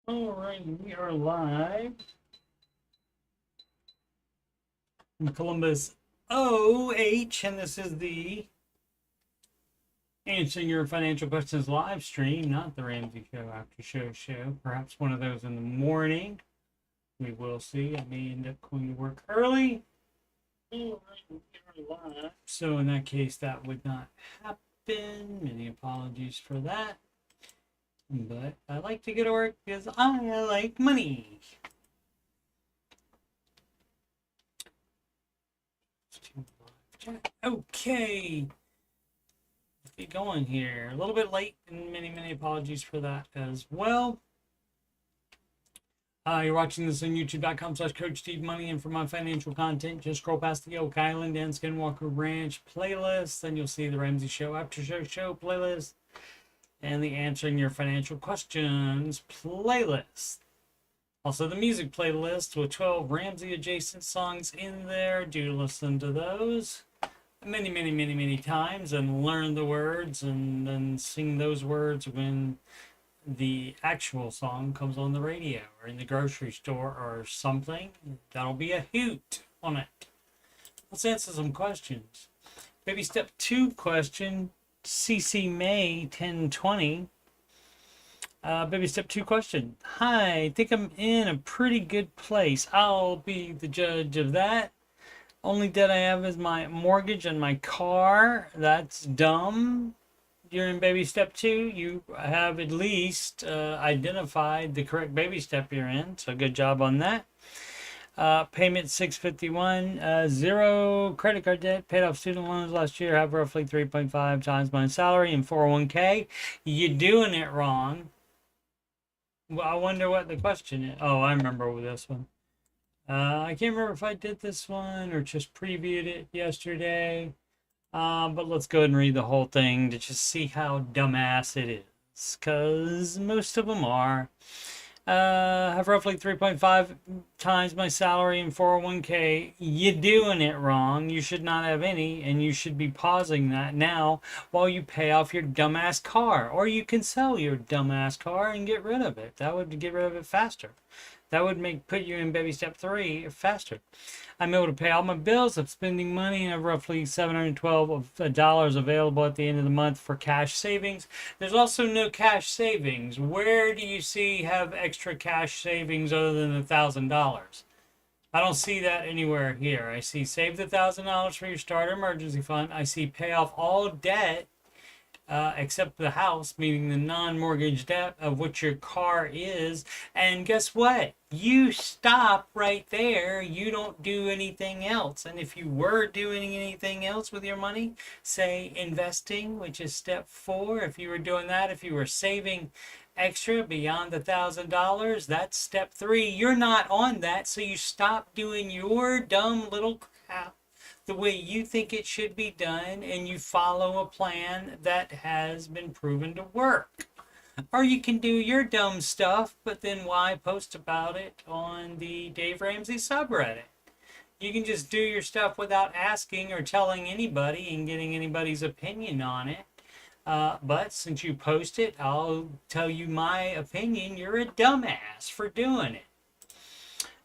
All right, we are live from Columbus, OH, and this is the Answering Your Financial Questions live stream, not the Ramsey Show after show. Perhaps one of those in the morning. We will see. I may end up going to work early. All right, we are live. So in that case, that would not happen. Many apologies for that. But I like to go to work because I like money. Okay. Let's get going here. A little bit late, and many apologies for that as well. You're watching this on youtube.com/coachstevemoney, and for my financial content, just scroll past the Oak Island and Skinwalker Ranch playlist, then you'll see the Ramsey Show After Show playlist and the Answering Your Financial Questions playlist. Also the music playlist with 12 Ramsey adjacent songs in there. Do listen to those many times and learn the words and then sing those words when the actual song comes on the radio or in the grocery store or something. That'll be a hoot on it. Let's answer some questions. Baby step 2 question, CC May 1020. Baby step 2 question. Hi, I think I'm in a pretty good place. I'll be the judge of that. Only debt I have is my mortgage and my car. That's dumb. You're in baby step 2. You have at least identified the correct baby step you're in. So good job on that. Payment $651. 0 credit card debt. Paid off student loans last year. Have roughly 3.5 times my salary in 401k. You're doing it wrong. Well, I wonder what the question is. Oh, I remember this one. I can't remember if I did this one or just previewed it yesterday. But let's go ahead and read the whole thing to just see how dumbass it is. Because most of them are. Have roughly 3.5 times my salary in 401k. You're doing it wrong. You should not have any, and you should be pausing that now while you pay off your dumbass car. Or you can sell your dumbass car and get rid of it. That would get rid of it faster. That would put you in baby step 3 faster. I'm able to pay all my bills. I'm spending money and have roughly $712 available at the end of the month for cash savings. There's also no cash savings. Where do you see have extra cash savings other than $1,000? I don't see that anywhere here. I see save the $1,000 for your starter emergency fund. I see pay off all debt except the house, meaning the non-mortgage debt of what your car is. And guess what? You stop right there. You don't do anything else. And if you were doing anything else with your money, say investing, which is step 4, if you were doing that, if you were saving extra beyond the $1,000, that's step 3. You're not on that, so you stop doing your dumb little crap the way you think it should be done, and you follow a plan that has been proven to work. Or you can do your dumb stuff, but then why post about it on the Dave Ramsey subreddit? You can just do your stuff without asking or telling anybody and getting anybody's opinion on it. But since you post it, I'll tell you my opinion. You're a dumbass for doing it.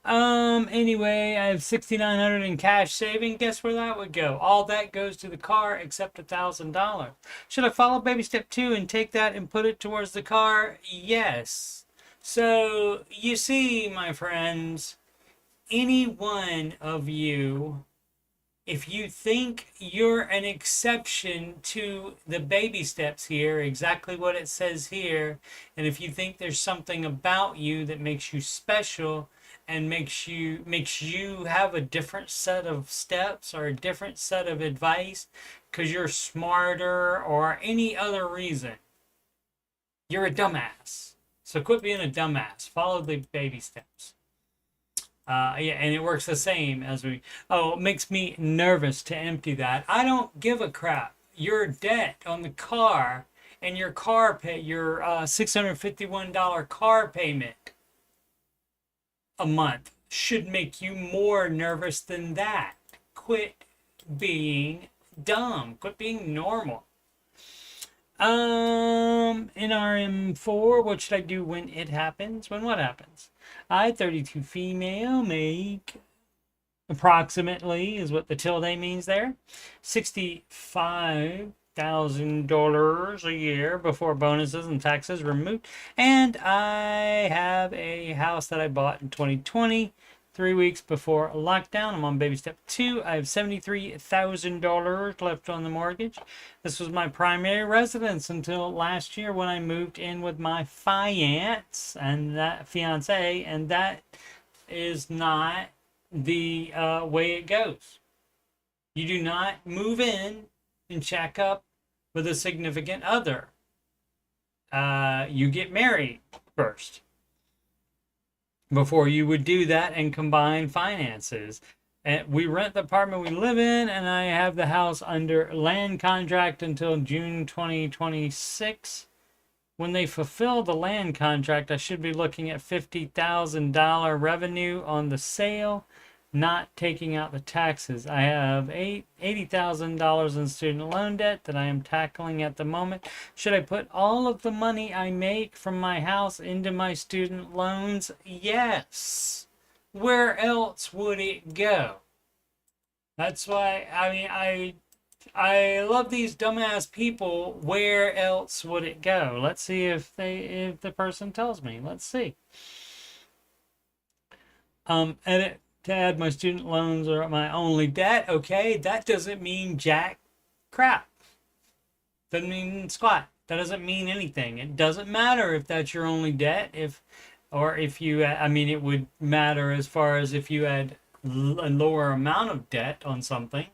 Anyway, I have $6,900 in cash saving. Guess where that would go? All that goes to the car except $1,000. Should I follow baby step 2 and take that and put it towards the car? Yes. So, you see, my friends, any one of you, if you think you're an exception to the baby steps here, exactly what it says here, and if you think there's something about you that makes you special, and makes you have a different set of steps or a different set of advice because you're smarter or any other reason, you're a dumbass. So quit being a dumbass. Follow the baby steps. Yeah, and it works the same as it makes me nervous to empty that. I don't give a crap. Your debt on the car and your your $651 car payment a month should make you more nervous than that. Quit being dumb. Quit being normal. NRM trim for. What should I do when it happens? When what happens? I, 32 female, make approximately, is what the tilde means there, $65,000 a year before bonuses and taxes removed. And I have a house that I bought in 2020, 3 weeks before lockdown. I'm on baby step 2. I have $73,000 left on the mortgage. This was my primary residence until last year when I moved in with my fiance, and that is not the way it goes. You do not move in and check up with a significant other. You get married first before you would do that and combine finances. And we rent the apartment we live in, and I have the house under land contract until June 2026. When they fulfill the land contract, I should be looking at $50,000 revenue on the sale, not taking out the taxes. I have $80,000 in student loan debt that I am tackling at the moment. Should I put all of the money I make from my house into my student loans? Yes. Where else would it go? That's why, I love these dumbass people. Where else would it go? Let's see if the person tells me. Let's see. Edit to add my student loans are my only debt. Okay, that doesn't mean jack crap. Doesn't mean squat. That doesn't mean anything. It doesn't matter if that's your only debt. It would matter as far as if you had a lower amount of debt on something,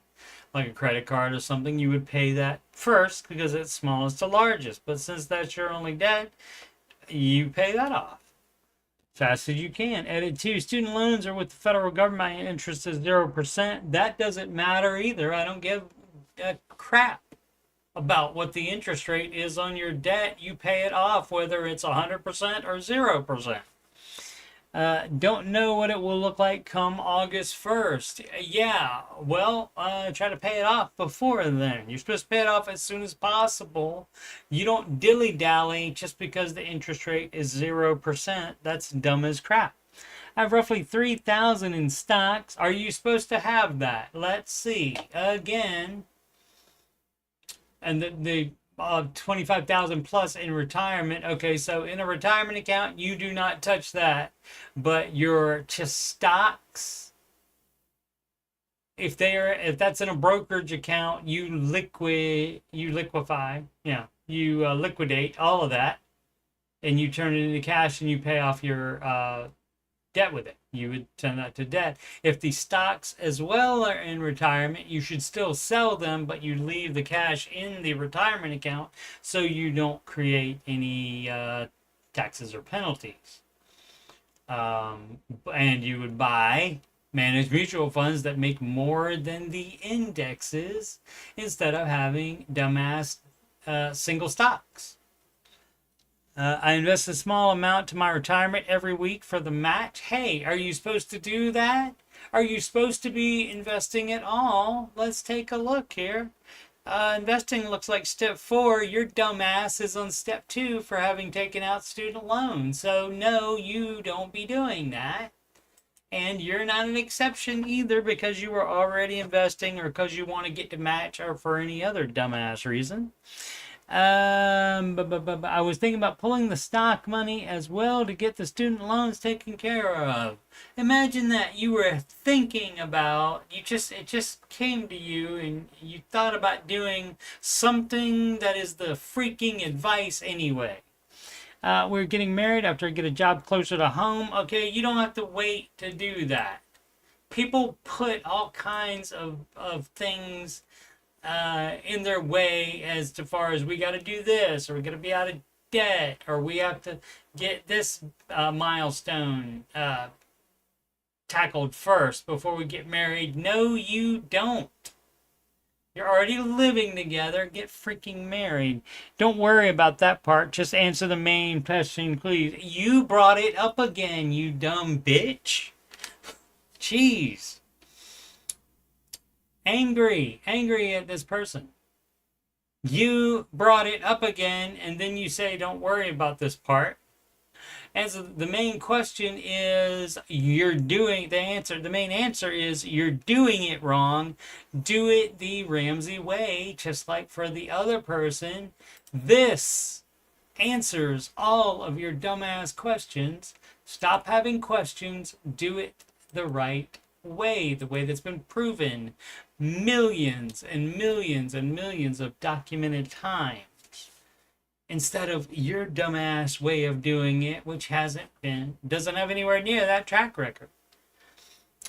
like a credit card or something, you would pay that first because it's smallest to largest. But since that's your only debt, you pay that off fast as you can. Edit 2, student loans are with the federal government. My interest is 0%. That doesn't matter either. I don't give a crap about what the interest rate is on your debt. You pay it off whether it's 100% or 0%. Don't know what it will look like come August 1st. Yeah, well, try to pay it off before then. You're supposed to pay it off as soon as possible. You don't dilly-dally just because the interest rate is 0%. That's dumb as crap. I have roughly 3,000 in stocks. Are you supposed to have that? Let's see. Again. And the 25,000 plus in retirement. Okay, so in a retirement account, you do not touch that. But your just stocks, if that's in a brokerage account, you liquidate all of that, and you turn it into cash and you pay off your debt with it. You would turn that to debt. If the stocks as well are in retirement, you should still sell them, but you leave the cash in the retirement account so you don't create any taxes or penalties. And you would buy managed mutual funds that make more than the indexes instead of having dumbass single stocks. I invest a small amount to my retirement every week for the match. Hey, are you supposed to do that? Are you supposed to be investing at all? Let's take a look here. Investing looks like step 4. Your dumbass is on step 2 for having taken out student loans. So no, you don't be doing that. And you're not an exception either because you were already investing or because you want to get to match or for any other dumbass reason. But I was thinking about pulling the stock money as well to get the student loans taken care of. Imagine that you were thinking about, it just came to you and you thought about doing something that is the freaking advice anyway. We're getting married after I get a job closer to home. Okay, you don't have to wait to do that. People put all kinds of things in their way as to far as we got to do this, or we got to be out of debt, or we have to get this milestone tackled first before we get married. No, you don't. You're already living together. Get freaking married. Don't worry about that part. Just answer the main question, please. You brought it up again, you dumb bitch. Jeez. Angry at this person. You brought it up again, and then you say, don't worry about this part. And so the main question is the main answer is you're doing it wrong. Do it the Ramsey way, just like for the other person. This answers all of your dumbass questions. Stop having questions. Do it the right way, the way that's been proven millions and millions and millions of documented time, instead of your dumbass way of doing it, which doesn't have anywhere near that track record.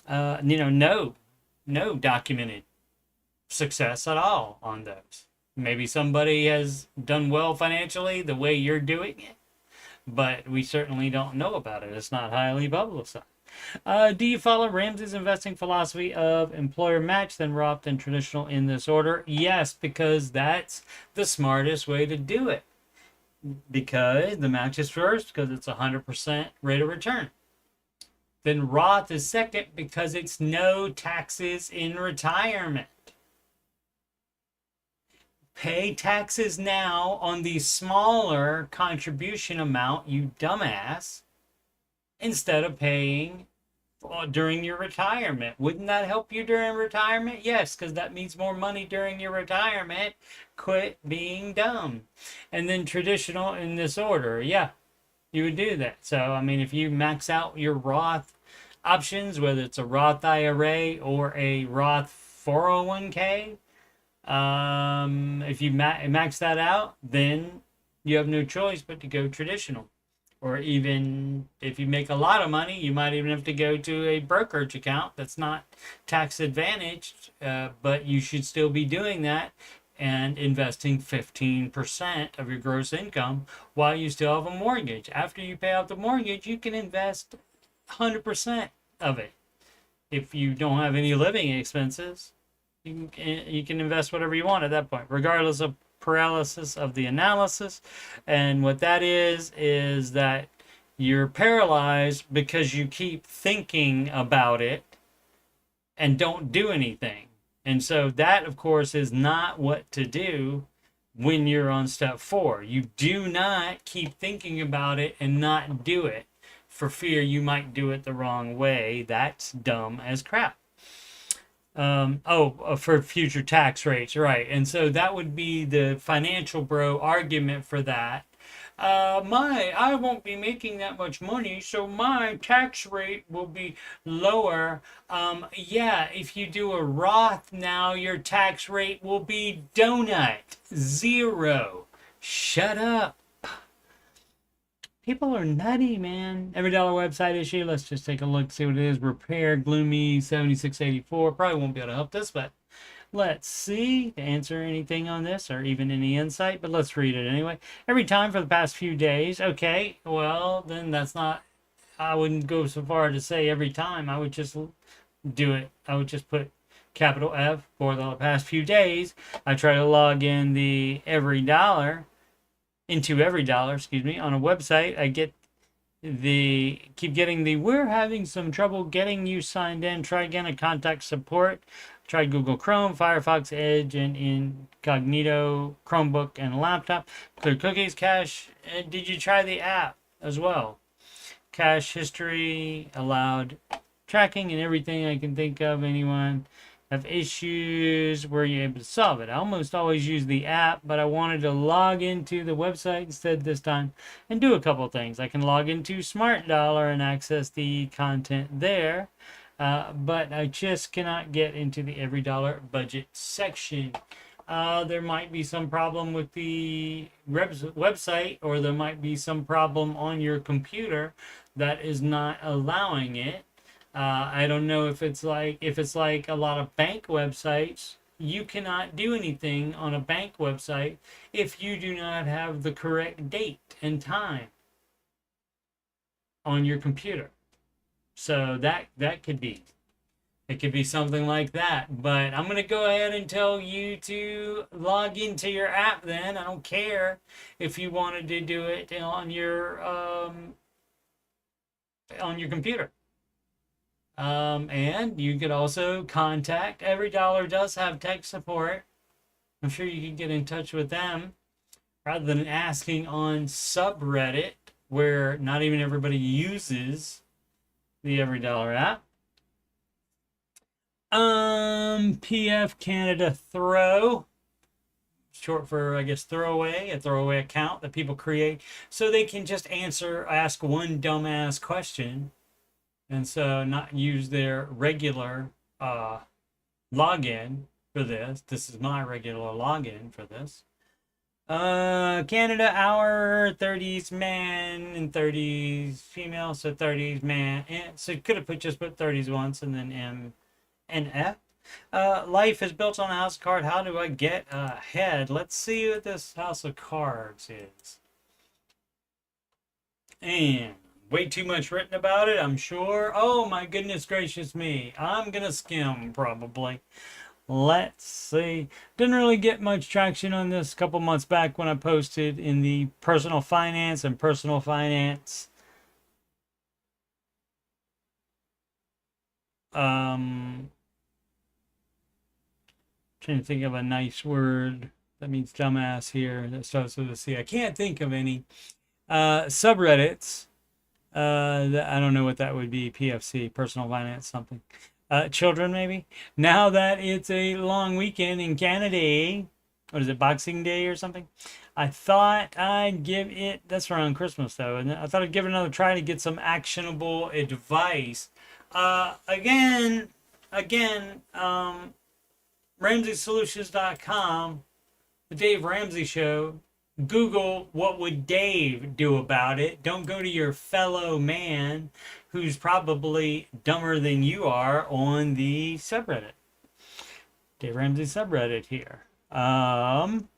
No documented success at all on those. Maybe somebody has done well financially the way you're doing it, but we certainly don't know about it. It's not highly publicized. Do you follow Ramsey's investing philosophy of employer match, then Roth, then traditional in this order? Yes, because that's the smartest way to do it. Because the match is first, because it's 100% rate of return. Then Roth is second, because it's no taxes in retirement. Pay taxes now on the smaller contribution amount, you dumbass, instead of paying during your retirement. Wouldn't that help you during retirement? Yes, because that means more money during your retirement. Quit being dumb. And then traditional in this order. Yeah, you would do that. So, I mean, if you max out your Roth options, whether it's a Roth IRA or a Roth 401k, if you max that out, then you have no choice but to go traditional. Or even if you make a lot of money, you might even have to go to a brokerage account that's not tax advantaged, but you should still be doing that and investing 15% of your gross income while you still have a mortgage. After you pay off the mortgage, you can invest 100% of it. If you don't have any living expenses, you can invest whatever you want at that point, regardless of paralysis of the analysis. And what that is that you're paralyzed because you keep thinking about it and don't do anything. And so that, of course, is not what to do when you're on step 4. You do not keep thinking about it and not do it for fear you might do it the wrong way. That's dumb as crap. For future tax rates, right? And so that would be the financial bro argument for that. I won't be making that much money, so my tax rate will be lower. Yeah, if you do a Roth now, your tax rate will be donut. 0. Shut up. People are nutty, man. Every dollar website issue. Let's just take a look, see what it is. Repair, gloomy, 7684. Probably won't be able to help this, but let's see to answer anything on this or even any insight, but let's read it anyway. Every time for the past few days. Okay, well, then that's not, I wouldn't go so far to say every time. I would just do it. I would just put capital F for the past few days. I try to log in the every dollar on a website. I keep getting the we're having some trouble getting you signed in. Try again at contact support. Try Google Chrome, Firefox, Edge, and Incognito, Chromebook, and a laptop. Clear cookies, cache. Did you try the app as well? Cache history, allowed tracking, and everything I can think of. Anyone have issues? Were you able to solve it? I almost always use the app, but I wanted to log into the website instead this time and do a couple things. I can log into Smart Dollar and access the content there, but I just cannot get into the every dollar budget section. There might be some problem with the website, or there might be some problem on your computer that is not allowing it. I don't know if it's like a lot of bank websites. You cannot do anything on a bank website if you do not have the correct date and time on your computer. So that could be. It could be something like that. But I'm going to go ahead and tell you to log into your app then. I don't care if you wanted to do it on your computer. And you could also contact, every dollar does have tech support. I'm sure you can get in touch with them rather than asking on subreddit, where not even everybody uses the Every Dollar app. PF Canada Throw, short for, I guess, throwaway, a throwaway account that people create so they can just ask one dumbass question, and so not use their regular login for this. This is my regular login for this. Canada hour, 30s man and 30s female, so 30s man. So could have just put 30s once and then M and F. Life is built on a house of cards. How do I get ahead? Let's see what this house of cards is. And way too much written about it, I'm sure. Oh my goodness gracious me. I'm gonna skim probably. Let's see. Didn't really get much traction on this a couple months back when I posted in the personal finance and personal finance trying to think of a nice word that means dumbass here that starts with a C. I can't think of any. Subreddits. I don't know what that would be. PFC, personal finance something. Children maybe. Now that it's a long weekend in Canada, what is it, Boxing Day or something? I thought I'd give it, that's around Christmas though, and I thought I'd give it another try to get some actionable advice. Again, RamseySolutions.com, the Dave Ramsey Show. Google what would Dave do about it. Don't go to your fellow man who's probably dumber than you are on the subreddit. Dave Ramsey subreddit here. I'm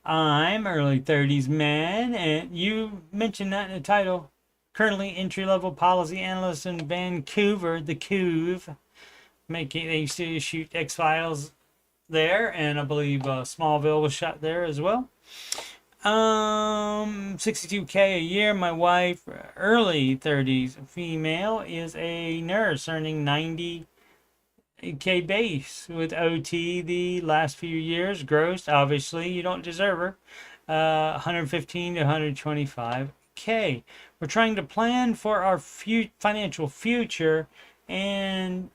early 30s man, and you mentioned that in the title. Currently entry-level policy analyst in Vancouver, the Couve. They used to shoot X-Files there, and I believe Smallville was shot there as well. 62K a year. My wife, early 30s female, is a nurse earning 90K base with OT the last few years. Gross, obviously, you don't deserve her. 115 to 125K. We're trying to plan for our financial future and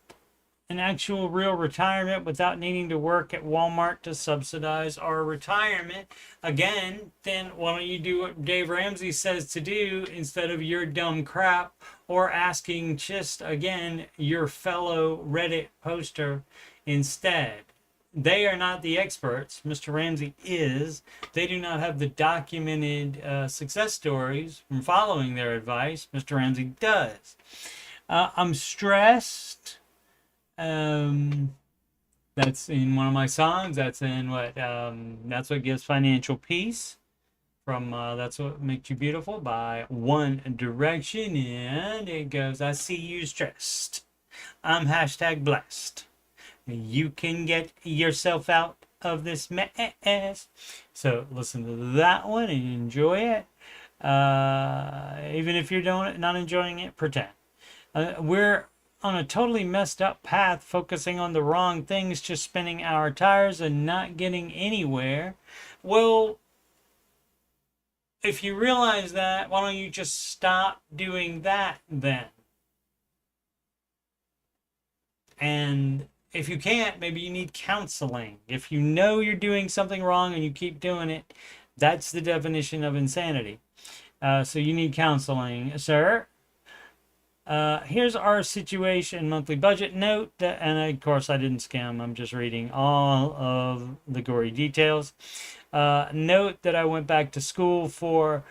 an actual real retirement without needing to work at Walmart to subsidize our retirement. Again, then why don't you do what Dave Ramsey says to do instead of your dumb crap, or asking just, again, your fellow Reddit poster instead. They are not the experts. Mr. Ramsey is. They do not have the documented success stories from following their advice. Mr. Ramsey does. I'm stressed. That's in one of my songs. That's in what that's what gives financial peace from That's What Makes You Beautiful by One Direction, and it goes, I see you stressed, I'm hashtag blessed, you can get yourself out of this mess. So listen to that one and enjoy it. Even if you're not enjoying it, pretend. We're on a totally messed up path, focusing on the wrong things, just spinning our tires and not getting anywhere. Well, if you realize that, why don't you just stop doing that then? And if you can't, maybe you need counseling. If you know you're doing something wrong and you keep doing it, that's the definition of insanity. So you need counseling, sir. Here's our situation monthly budget note, and of course I didn't skim, I'm just reading all of the gory details. Note that I went back to school for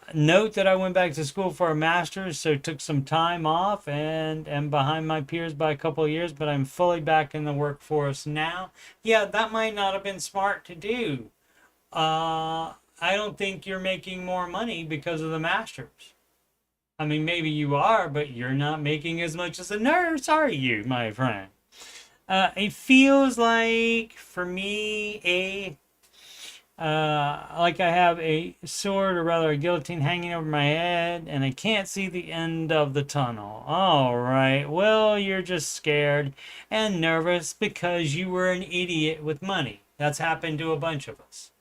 a master's, so took some time off and am behind my peers by a couple of years, but I'm fully back in the workforce now. Yeah, that might not have been smart to do. I don't think you're making more money because of the master's. I mean, maybe you are, but you're not making as much as a nurse, are you, my friend? It feels like, for me, like I have a sword, or rather a guillotine, hanging over my head, and I can't see the end of the tunnel. All right, well, you're just scared and nervous because you were an idiot with money. That's happened to a bunch of us.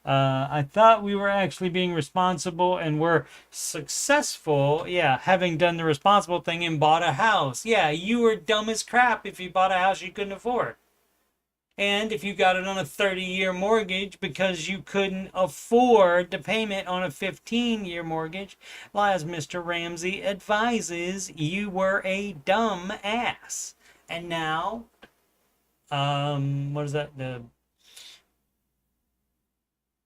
I thought we were actually being responsible and were successful. Yeah, having done the responsible thing and bought a house. Yeah, you were dumb as crap if you bought a house you couldn't afford. And if you got it on a 30-year mortgage because you couldn't afford the payment on a 15-year mortgage, well, as Mr. Ramsey advises, you were a dumb ass. And now, what is that?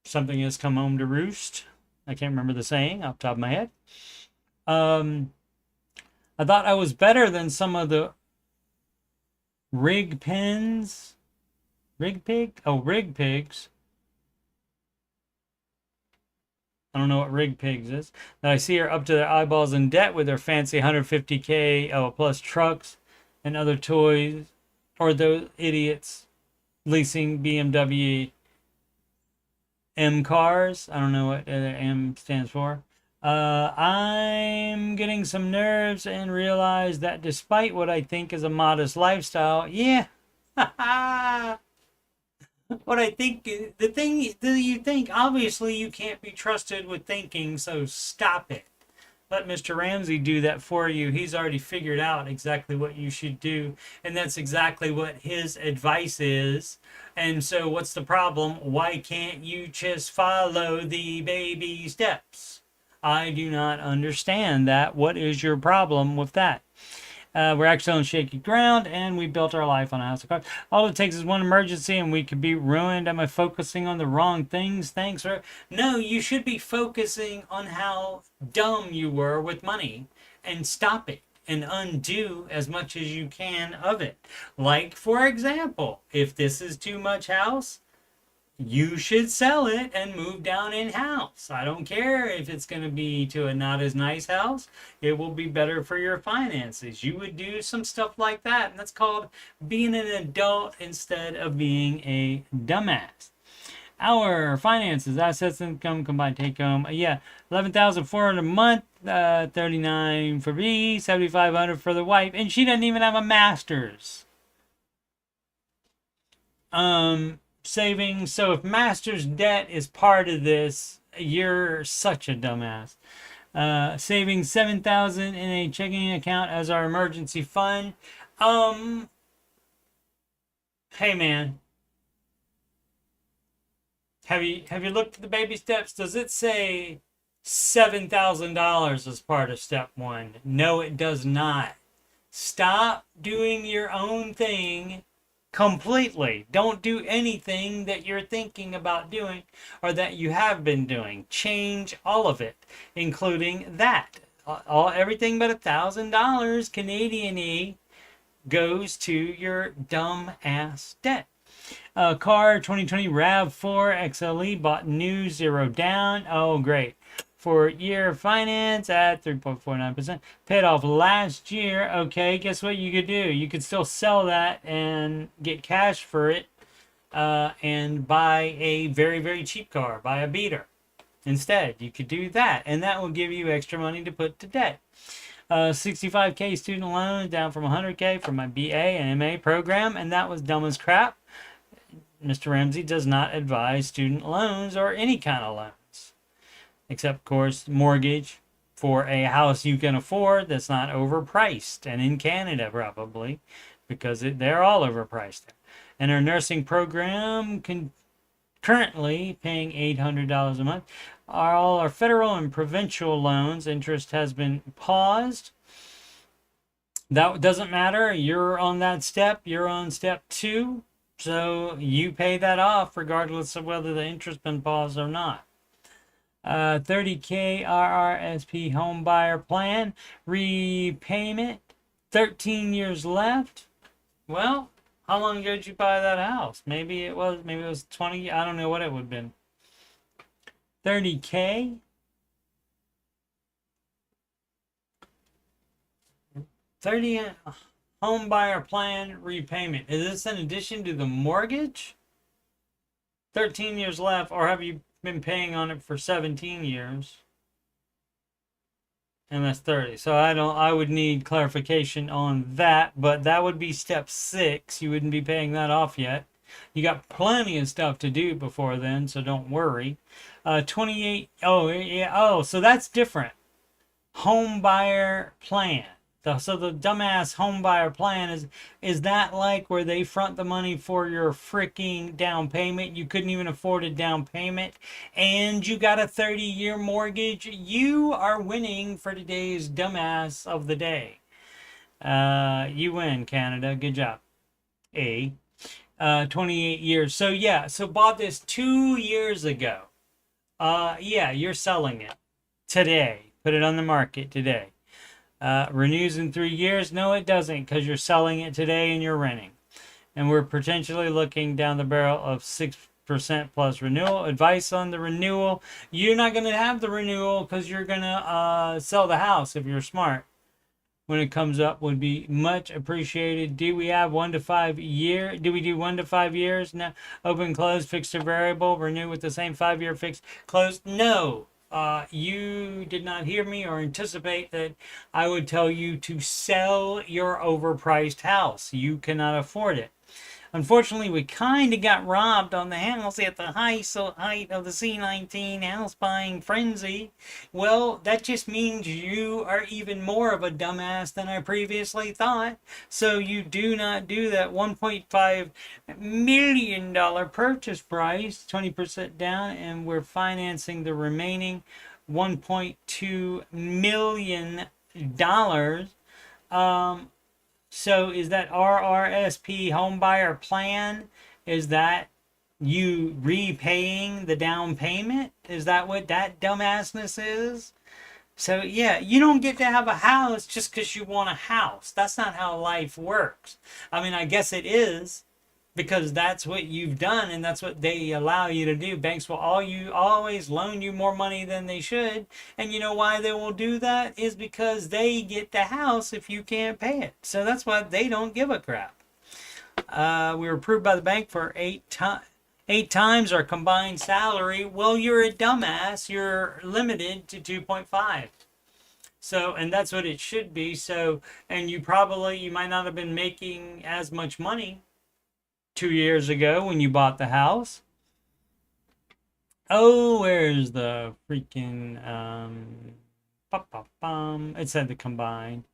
Something has come home to roost. I can't remember the saying off the top of my head. I thought I was better than some of the rig pigs. I don't know what rig pigs is. That I see are up to their eyeballs in debt with their fancy 150K plus trucks and other toys, or those idiots leasing BMW M cars. I don't know what M stands for. I'm getting some nerves and realize that despite what I think is a modest lifestyle, yeah, what I think, the thing that you think, obviously you can't be trusted with thinking, so stop it. Let Mr. Ramsey do that for you. He's already figured out exactly what you should do, and that's exactly what his advice is. And so what's the problem? Why can't you just follow the baby steps? I do not understand that. What is your problem with that? We're actually on shaky ground, and we built our life on a house of cards. All it takes is one emergency, and we could be ruined. Am I focusing on the wrong things? Thanks. No, you should be focusing on how dumb you were with money, and stop it, and undo as much as you can of it. Like, for example, if this is too much house, you should sell it and move down in-house. I don't care if it's going to be to a not as nice house. It will be better for your finances. You would do some stuff like that, and that's called being an adult instead of being a dumbass. Our finances, assets, income, combined take home. Yeah, $11,400 a month, $39,000 for me, $7,500 for the wife, and she doesn't even have a master's. Savings. So if master's debt is part of this, you're such a dumbass. Saving $7,000 in a checking account as our emergency fund. Hey man, have you looked at the baby steps? Does it say $7,000 as part of step one? No, it does not. Stop doing your own thing completely. Don't do anything that you're thinking about doing or that you have been doing. Change all of it, including that. Everything but $1,000 Canadian-y goes to your dumb ass debt. Car 2020 RAV4 XLE, bought new, 0 down. Oh, great. For year finance at 3.49%. Paid off last year. Okay, guess what you could do? You could still sell that and get cash for it and buy a very, very cheap car. Buy a beater. Instead, you could do that, and that will give you extra money to put to debt. 65K student loan, down from 100K for my BA and MA program, and that was dumb as crap. Mr. Ramsey does not advise student loans or any kind of loan. Except, of course, mortgage for a house you can afford that's not overpriced. And in Canada, probably, because they're all overpriced. And our nursing program currently paying $800 a month. All our federal and provincial loans, interest has been paused. That doesn't matter. You're on that step. You're on step 2. So you pay that off regardless of whether the interest been paused or not. 30K RRSP home buyer plan, repayment, 13 years left. Well, how long ago did you buy that house? Maybe it was 20. I don't know what it would have been. 30K. 30 home buyer plan repayment. Is this in addition to the mortgage? 13 years left, or have you been paying on it for 17 years? And that's 30. So I would need clarification on that, but that would be step 6. You wouldn't be paying that off yet. You got plenty of stuff to do before then, so don't worry. 28. Oh, yeah. Oh, so that's different. Home buyer plan. So the dumbass home buyer plan is that like where they front the money for your freaking down payment? You couldn't even afford a down payment and you got a 30-year mortgage. You are winning for today's dumbass of the day. You win, Canada. Good job. 28 years. So yeah, so bought this 2 years ago. Yeah, you're selling it today. Put it on the market today. Renews in 3 years? No, it doesn't, because you're selling it today and you're renting. And we're potentially looking down the barrel of 6% plus renewal. Advice on the renewal: you're not going to have the renewal because you're going to sell the house if you're smart. When it comes up, would be much appreciated. Do we have 1 to 5 year? Do we do 1 to 5 years? No. Open, close, fixed or variable, renew with the same 5-year fixed, close? No. You did not hear me or anticipate that I would tell you to sell your overpriced house. You cannot afford it. Unfortunately, we kind of got robbed on the house at the height of the C19 house buying frenzy. Well, that just means you are even more of a dumbass than I previously thought. So you do not do that $1.5 million purchase price, 20% down, and we're financing the remaining $1.2 million. So is that RRSP home buyer plan? Is that you repaying the down payment? Is that what that dumbassness is? So yeah, you don't get to have a house just because you want a house. That's not how life works. I mean, I guess it is, because that's what you've done and that's what they allow you to do. Banks will always loan you more money than they should. And you know why they will do that? Is because they get the house if you can't pay it. So that's why they don't give a crap. We were approved by the bank for 8 times our combined salary. Well, you're a dumbass. You're limited to 2.5. So, and that's what it should be. So, and you might not have been making as much money 2 years ago when you bought the house. Oh, where's the freaking it said the combined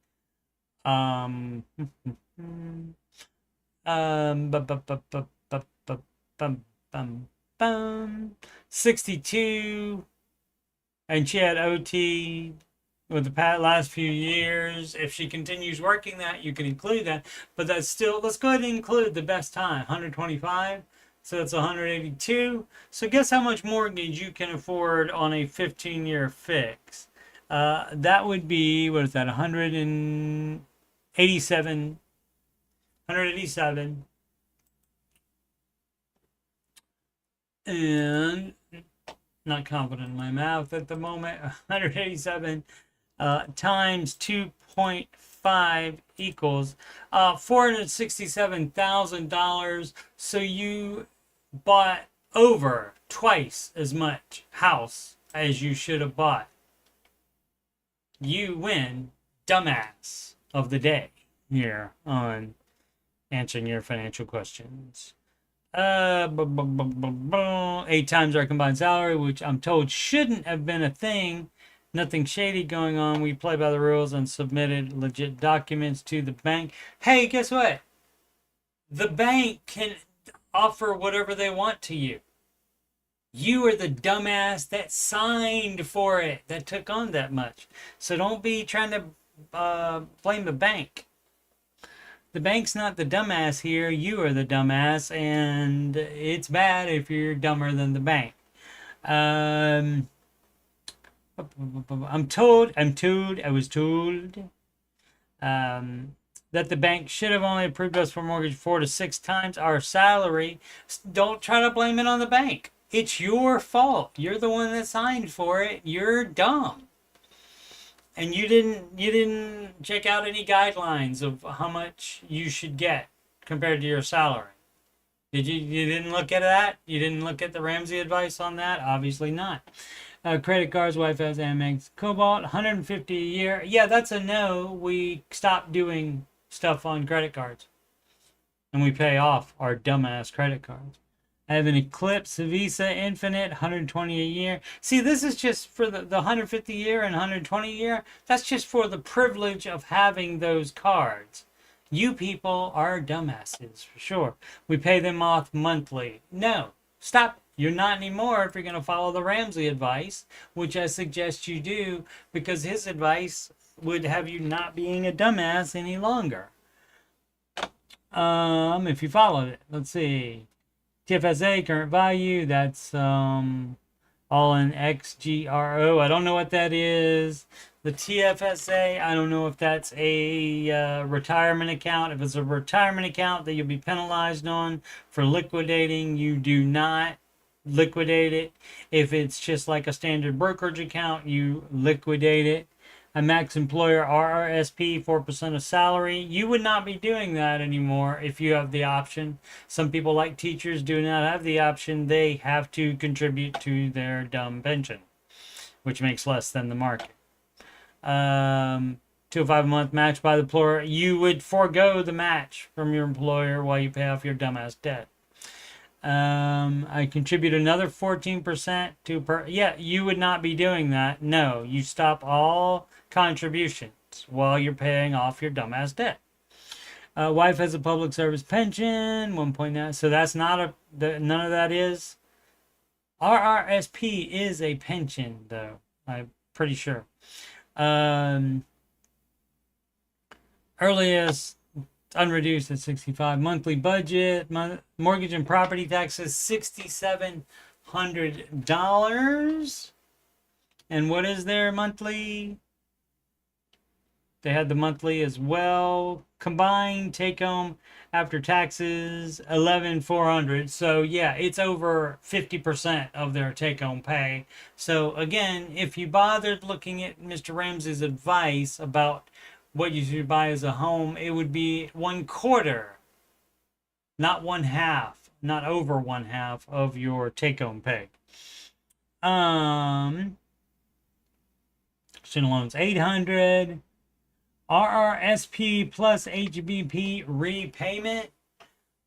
62, and she had OT with the last few years. If she continues working that, you can include that, but that's still, let's go ahead and include the best time, 125. So that's 182. So guess how much mortgage you can afford on a 15-year fix? That would be, what is that, 187. And not confident in my mouth at the moment. 187 times 2.5 equals $467,000. So you bought over twice as much house as you should have bought. You win, dumbass of the day, here on answering your financial questions. 8 times our combined salary, which I'm told shouldn't have been a thing. Nothing shady going on. We play by the rules and submitted legit documents to the bank. Hey, guess what? The bank can offer whatever they want to you. You are the dumbass that signed for it, that took on that much. So don't be trying to blame the bank. The bank's not the dumbass here. You are the dumbass, and it's bad if you're dumber than the bank. I was told that the bank should have only approved us for mortgage 4 to 6 times our salary. Don't try to blame it on the bank. It's your fault. You're the one that signed for it. You're dumb. And you didn't check out any guidelines of how much you should get compared to your salary. You didn't look at that? You didn't look at the Ramsey advice on that? Obviously not. Credit cards, wife has Amex Cobalt, 150 a year. Yeah, that's a no. We stopped doing stuff on credit cards. and we pay off our dumbass credit cards. I have an Eclipse Visa Infinite, 120 a year. See, this is just for the 150 year and 120 year. That's just for the privilege of having those cards. You people are dumbasses, for sure. We pay them off monthly. No, stop. You're not anymore if you're going to follow the Ramsey advice, which I suggest you do, because his advice would have you not being a dumbass any longer. If you followed it, let's see. TFSA, current value, that's all in XGRO. I don't know what that is. The TFSA, I don't know if that's a retirement account. If it's a retirement account that you'll be penalized on for liquidating, you do not liquidate it. If it's just like a standard brokerage account, you liquidate it. A max employer RRSP, 4% of salary. You would not be doing that anymore if you have the option. Some people, like teachers, do not have the option. They have to contribute to their dumb pension, which makes less than the market. 205 a month match by the employer. You would forego the match from your employer while you pay off your dumbass debt. I contribute another 14% to per. Yeah, you would not be doing that. No, you stop all contributions while you're paying off your dumbass debt. Wife has a public service pension, 1.9. So that's not none of that is. RRSP is a pension, though. I'm pretty sure. Earliest unreduced at 65. Monthly budget, mortgage and property taxes, $6,700. And what is their monthly? They had the monthly as well. Combined take home after taxes, $11,400. So yeah, it's over 50% of their take home pay. So again, if you bothered looking at Mr. Ramsey's advice about what you should buy as a home, it would be 1/4, not 1/2, not over 1/2 of your take-home pay. Student loans, $800. RRSP plus HBP repayment.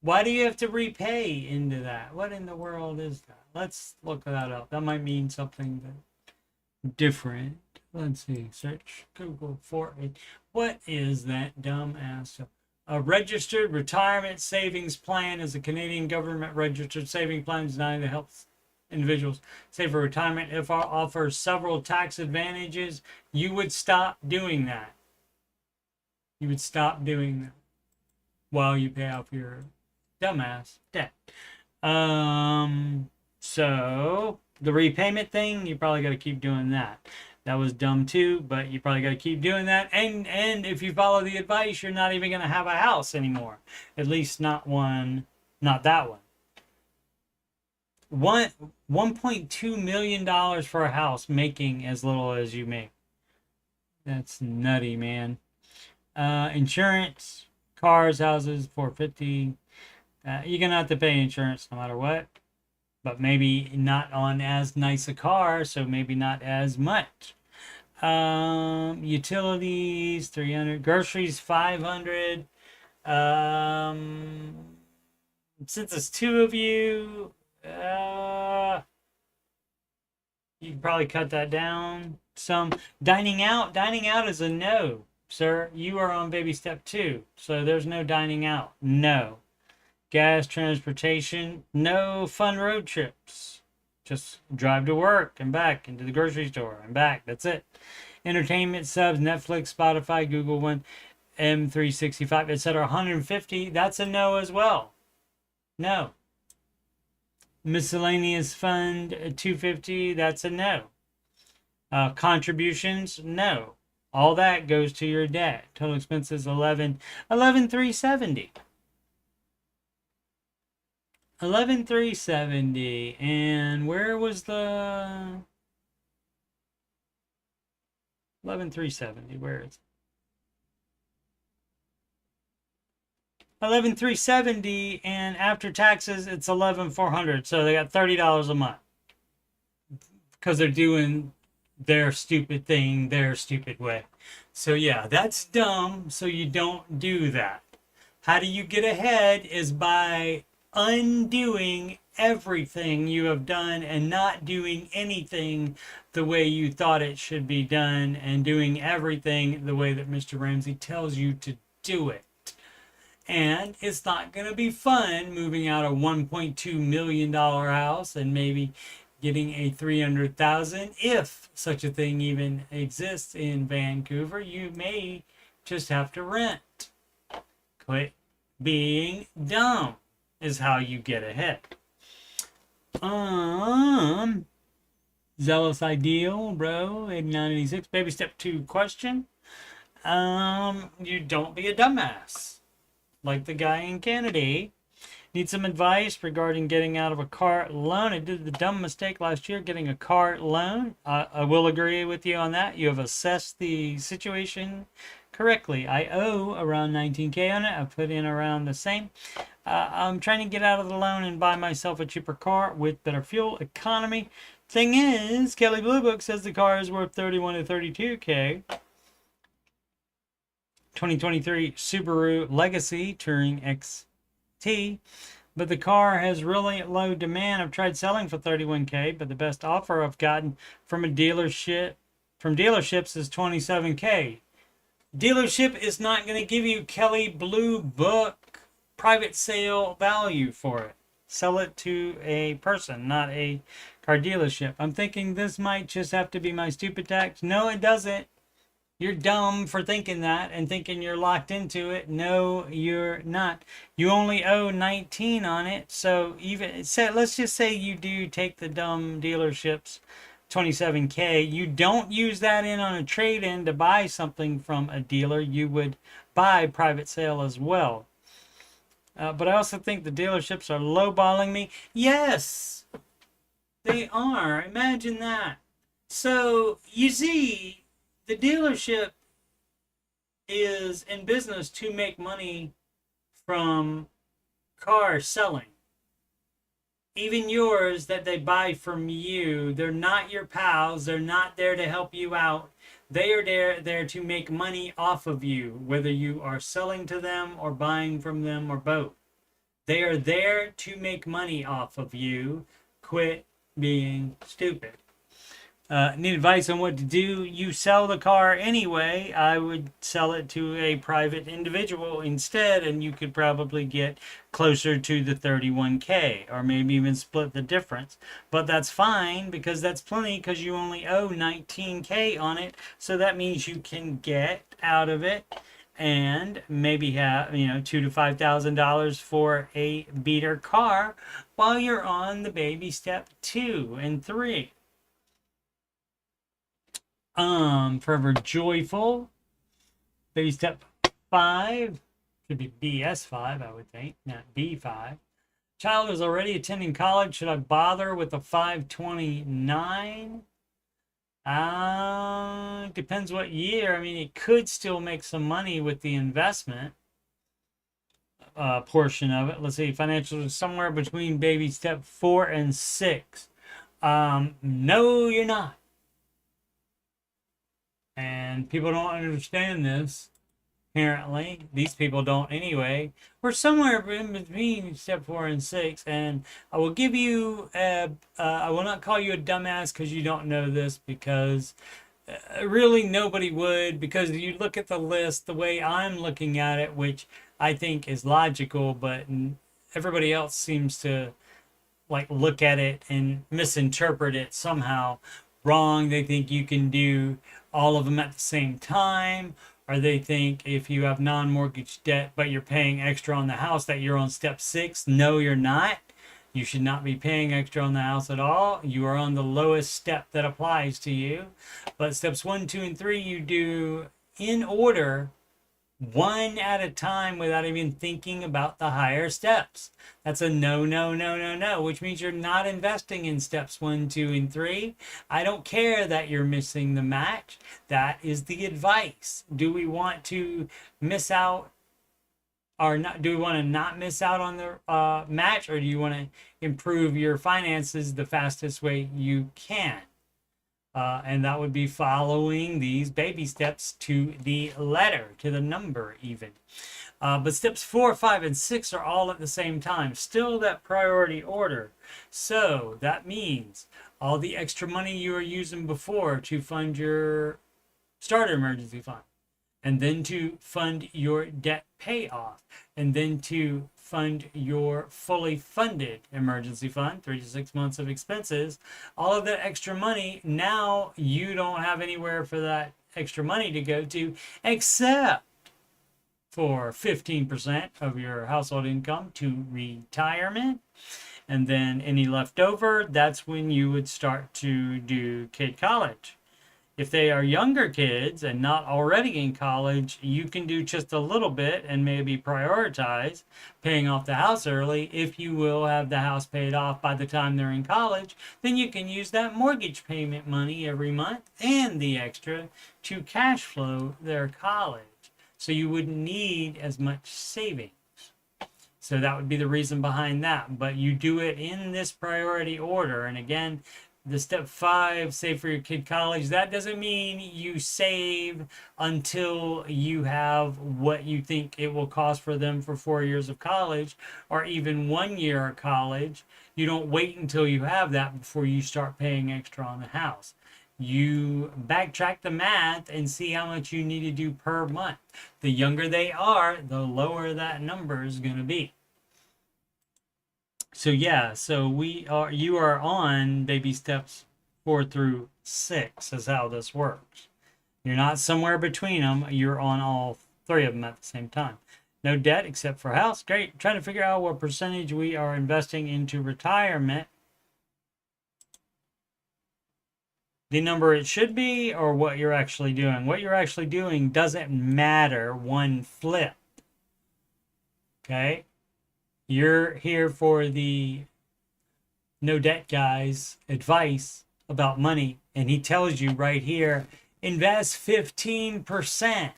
Why do you have to repay into that? What in the world is that? Let's look that up. That might mean something different. Let's see. Search Google for it. What is that dumbass? A registered retirement savings plan is a Canadian government registered savings plan designed to help individuals save for retirement. If it offers several tax advantages, you would stop doing that. You would stop doing that while you pay off your dumbass debt. So the repayment thing, you probably got to keep doing that. That was dumb too, but you probably got to keep doing that. And if you follow the advice, you're not even going to have a house anymore. At least not that one. $1.2 million for a house, making as little as you make. That's nutty, man. Insurance, cars, houses, $450. You're gonna have to pay insurance no matter what, but maybe not on as nice a car, so maybe not as much. Utilities, $300. Groceries, $500. Since it's two of you, you can probably cut that down some. Dining out is a no, sir. You are on baby step 2, so there's no dining out. No. Gas, transportation, no fun road trips. Just drive to work and back, into the grocery store and back. That's it. Entertainment, subs, Netflix, Spotify, Google One, M365, etc. $150. That's a no as well. No. Miscellaneous fund, $250. That's a no. Contributions, no. All that goes to your debt. Total expenses, $11,370. $11,370. And where was the 11,370? Where is it? 11,370, and after taxes it's 11,400. So they got $30 a month because they're doing their stupid thing their stupid way. So yeah, that's dumb. So you don't do that. How do you get ahead is by undoing everything you have done and not doing anything the way you thought it should be done, and doing everything the way that Mr. Ramsey tells you to do it. And it's not going to be fun moving out a $1.2 million house and maybe getting a 300,000, if such a thing even exists in Vancouver. You may just have to rent. Quit being dumb is how you get ahead. Zealous Ideal, bro, 8986. Baby step 2 question. You don't be a dumbass like the guy in Canada. Need some advice regarding getting out of a car loan. I did the dumb mistake last year getting a car loan. I will agree with you on that. You have assessed the situation correctly. I owe around 19K on it. I put in around the same. I'm trying to get out of the loan and buy myself a cheaper car with better fuel economy. Thing is, Kelly Blue Book says the car is worth 31 to 32K. 2023 Subaru Legacy Touring XT. But the car has really low demand. I've tried selling for 31K, but the best offer I've gotten from dealerships is 27K. Dealership is not going to give you Kelly Blue Book private sale value for it. Sell it to a person, not a car dealership. I'm thinking this might just have to be my stupid tax. No, it doesn't. You're dumb for thinking that and thinking you're locked into it. No, you're not. You only owe 19 on it. So let's just say you do take the dumb dealership's 27K. You don't use that in on a trade-in to buy something from a dealer. You would buy private sale as well. But I also think the dealerships are lowballing me. Yes, they are. Imagine that. So, you see, the dealership is in business to make money from car selling. Even yours that they buy from you, they're not your pals. They're not there to help you out. They are there to make money off of you, whether you are selling to them or buying from them or both. They are there to make money off of you. Quit being stupid. Need advice on what to do? You sell the car anyway. I would sell it to a private individual instead, and you could probably get closer to the 31K, or maybe even split the difference. But that's fine, because that's plenty, because you only owe 19K on it. So that means you can get out of it and maybe have, $2,000 to $5,000 for a beater car while you're on the baby step 2 and 3. Forever Joyful, baby step 5, should be BS5, I would think, not B5. Child is already attending college. Should I bother with a 529? Depends what year. I mean, it could still make some money with the investment portion of it. Let's see, financials are somewhere between baby step 4 and 6. No, you're not. And people don't understand this. Apparently, these people don't anyway. We're somewhere in between step 4 and 6, and I will give you. I will not call you a dumbass because you don't know this, because really nobody would. Because you look at the list the way I'm looking at it, which I think is logical, but everybody else seems to look at it and misinterpret it somehow wrong. They think you can do all of them at the same time, or they think if you have non-mortgage debt but you're paying extra on the house that you're on step 6. No, you're not. You should not be paying extra on the house at all. You are on the lowest step that applies to you. But steps 1, 2, and 3 you do in order, one at a time, without even thinking about the higher steps. That's a no, no, no, no, no, which means you're not investing in steps 1, 2, and 3. I don't care that you're missing the match. That is the advice. Do we want to miss out or not? Do we want to not miss out on the match, or do you want to improve your finances the fastest way you can? And that would be following these baby steps to the letter, to the number even. But steps 4, 5, and 6 are all at the same time. Still that priority order. So that means all the extra money you were using before to fund your starter emergency fund, and then to fund your debt payoff, and then to fund your fully funded emergency fund, 3 to 6 months of expenses, all of that extra money, now you don't have anywhere for that extra money to go to except for 15% of your household income to retirement. And then any left over, that's when you would start to do kid college. If they are younger kids and not already in college, you can do just a little bit and maybe prioritize paying off the house early. If you will have the house paid off by the time they're in college, then you can use that mortgage payment money every month and the extra to cash flow their college. So you wouldn't need as much savings. So that would be the reason behind that. But you do it in this priority order. And again, the step 5, save for your kid college, that doesn't mean you save until you have what you think it will cost for them for 4 years of college or even 1 year of college. You don't wait until you have that before you start paying extra on the house. You backtrack the math and see how much you need to do per month. The younger they are, the lower that number is going to be. So yeah, so you are on baby steps 4 through 6 is how this works. You're not somewhere between them. You're on all 3 of them at the same time. No debt except for house. Great. Trying to figure out what percentage we are investing into retirement. The number it should be or what you're actually doing. What you're actually doing doesn't matter one flip. Okay? You're here for the no debt guy's advice about money, and he tells you right here, invest 15%.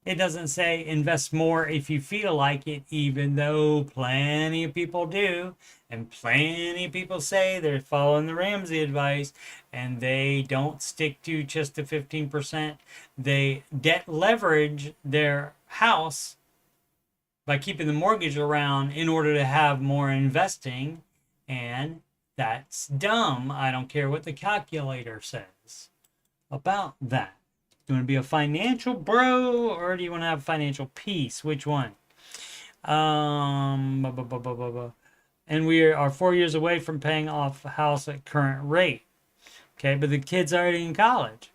It doesn't say invest more if you feel like it, even though plenty of people do, and plenty of people say they're following the Ramsey advice, and they don't stick to just the 15%. They debt leverage their house by keeping the mortgage around in order to have more investing, and that's dumb. I don't care what the calculator says about that. Do you want to be a financial bro or do you want to have financial peace? Which one? And we are 4 years away from paying off a house at current rate. Okay, but the kid's already in college.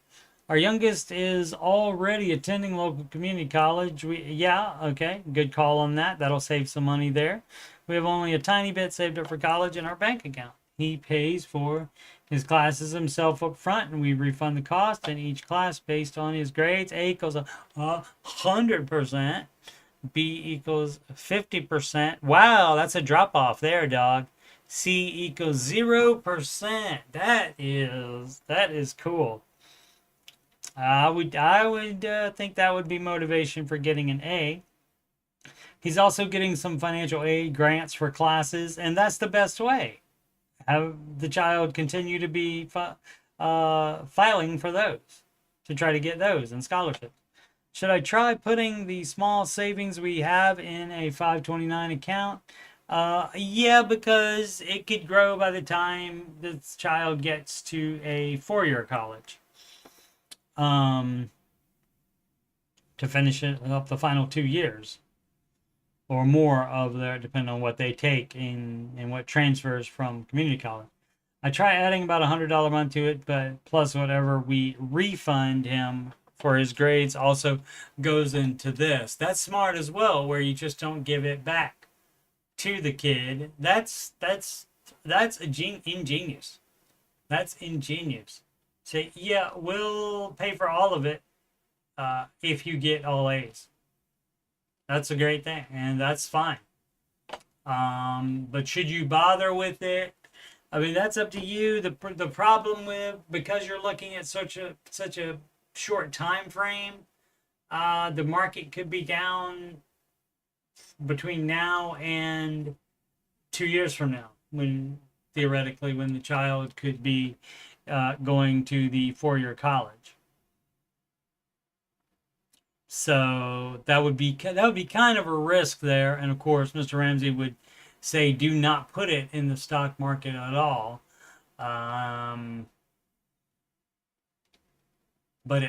Our youngest is already attending local community college. Okay, good call on that. That'll save some money there. We have only a tiny bit saved up for college in our bank account. He pays for his classes himself up front, and we refund the cost in each class based on his grades. A equals 100%. B equals 50%. Wow, that's a drop off there, dog. C equals 0%. That is cool. I would think that would be motivation for getting an A. He's also getting some financial aid grants for classes, and that's the best way. Have the child continue to be filing for those to try to get those and scholarships. Should I try putting the small savings we have in a 529 account? Yeah, because it could grow by the time this child gets to a 4-year college. To finish it up the final 2 years or more of their, depending on what they take in what transfers from community college. I try adding about $100 a month to it, but plus whatever we refund him for his grades also goes into this. That's smart as well, where you just don't give it back to the kid. That's ingenious. That's ingenious. Say, yeah, we'll pay for all of it if you get all A's. That's a great thing, and that's fine. But should you bother with it? I mean, that's up to you. The problem with, because you're looking at such a short time frame, the market could be down between now and 2 years from now, when theoretically when the child could be going to the four-year college. So that would be kind of a risk there. And of course, Mr. Ramsey would say, do not put it in the stock market at all. But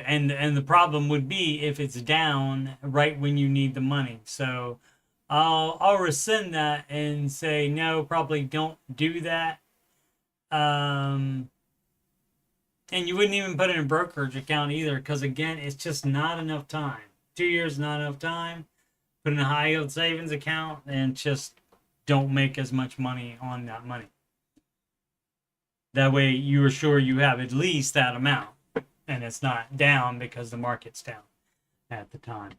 and the problem would be if it's down right when you need the money. So I'll rescind that and say no, probably don't do that. And you wouldn't even put it in a brokerage account either, because again, it's just not enough time. 2 years not enough time. Put in a high yield savings account and just don't make as much money on that money. That way you are sure you have at least that amount and it's not down because the market's down at the time.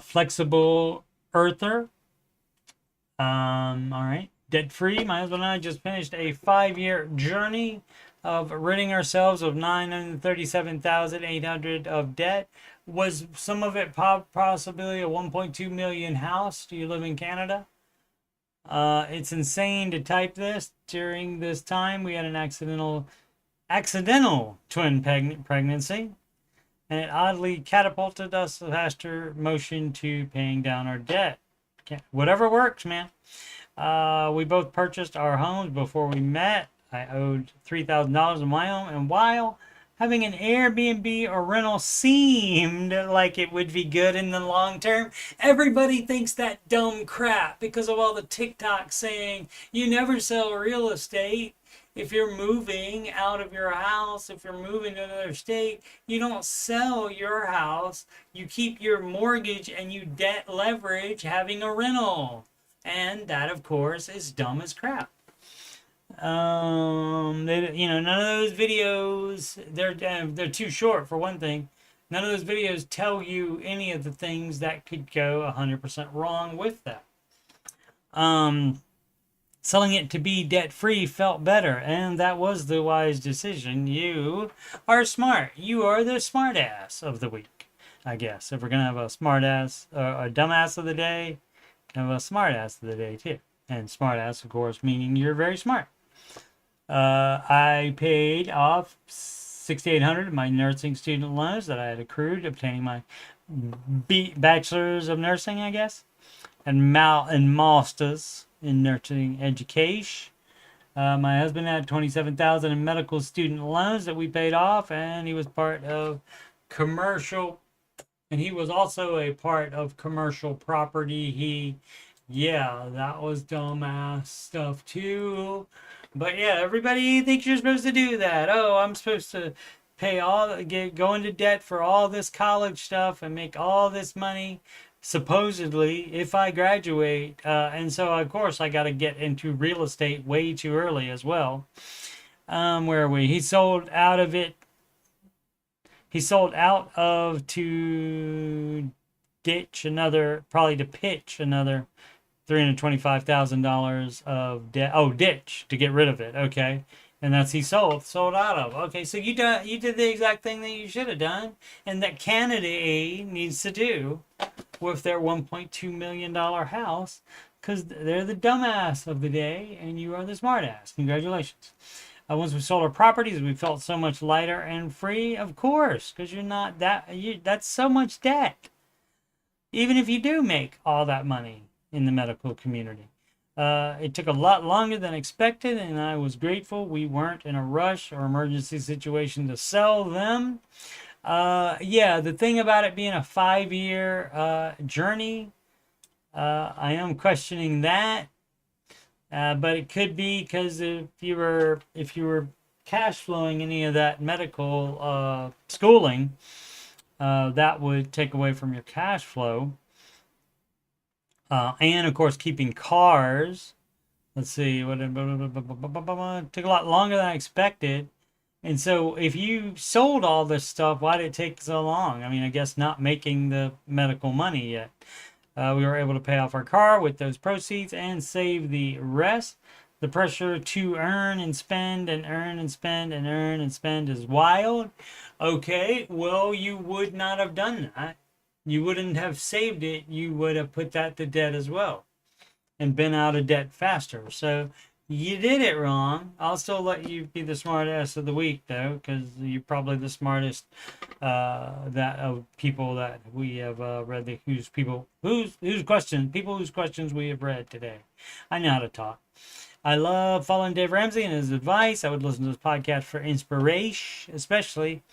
Flexible Earther. All right. Debt free. My husband and I just finished a 5-year journey of ridding ourselves of $937,800 of debt. Was some of it possibly a 1.2 million house? Do you live in Canada? It's insane to type this. During this time, we had an accidental twin pregnancy, and it oddly catapulted us a faster motion to paying down our debt. Whatever works, man. We both purchased our homes before we met. I owed $3,000 on my home, and while having an Airbnb or rental seemed like it would be good in the long term, everybody thinks that dumb crap because of all the TikTok saying you never sell real estate. If you're moving out of your house, if you're moving to another state, you don't sell your house. You keep your mortgage and you debt leverage having a rental. And that, of course, is dumb as crap. None of those videos, they're too short for one thing. None of those videos tell you any of the things that could go 100% wrong with that. Selling it to be debt-free felt better, and that was the wise decision. You are smart. You are the smart ass of the week, I guess. If we're going to have a smart ass, a dumbass of the day, have a smart ass of the day too. And smart ass, of course, meaning you're very smart. I paid off $6,800 of my nursing student loans that I had accrued, obtaining my bachelor's of nursing, I guess, and masters in nursing education. My husband had $27,000 in medical student loans that we paid off, and he was part of commercial, and he was also a part of commercial property. Yeah, that was dumbass stuff too. But yeah, everybody thinks you're supposed to do that. Oh, I'm supposed to pay go into debt for all this college stuff and make all this money, supposedly, if I graduate. And so, of course, I got to get into real estate way too early as well. Where are we? He sold out of it. He sold out of to pitch another $325,000 of debt. Oh, ditch to get rid of it. Okay. And that's he sold out of. Okay, so you did the exact thing that you should have done, and that Canada needs to do with their $1.2 million house, because they're the dumbass of the day, and you are the smartass. Congratulations. Once we sold our properties, we felt so much lighter and free. Of course, because you're not that's so much debt. Even if you do make all that money in the medical community. It took a lot longer than expected, and I was grateful we weren't in a rush or emergency situation to sell them. Yeah, the thing about it being a 5-year journey, I am questioning that. But it could be because if you were cash flowing any of that medical schooling, that would take away from your cash flow. And of course, keeping cars. Let's see, took a lot longer than I expected. And so if you sold all this stuff, why did it take so long? I mean, I guess not making the medical money yet. We were able to pay off our car with those proceeds and save the rest. The pressure to earn and spend and earn and spend and earn and spend is wild. Okay, well, you would not have done that. You wouldn't have saved it. You would have put that to debt as well and been out of debt faster. So You did it wrong. I'll still let you be the smart ass of the week, though, because you're probably the smartest that of people that we have read. Whose questions we have read today. I know how to talk. I love following Dave Ramsey and his advice. I would listen to his podcast for inspiration, especially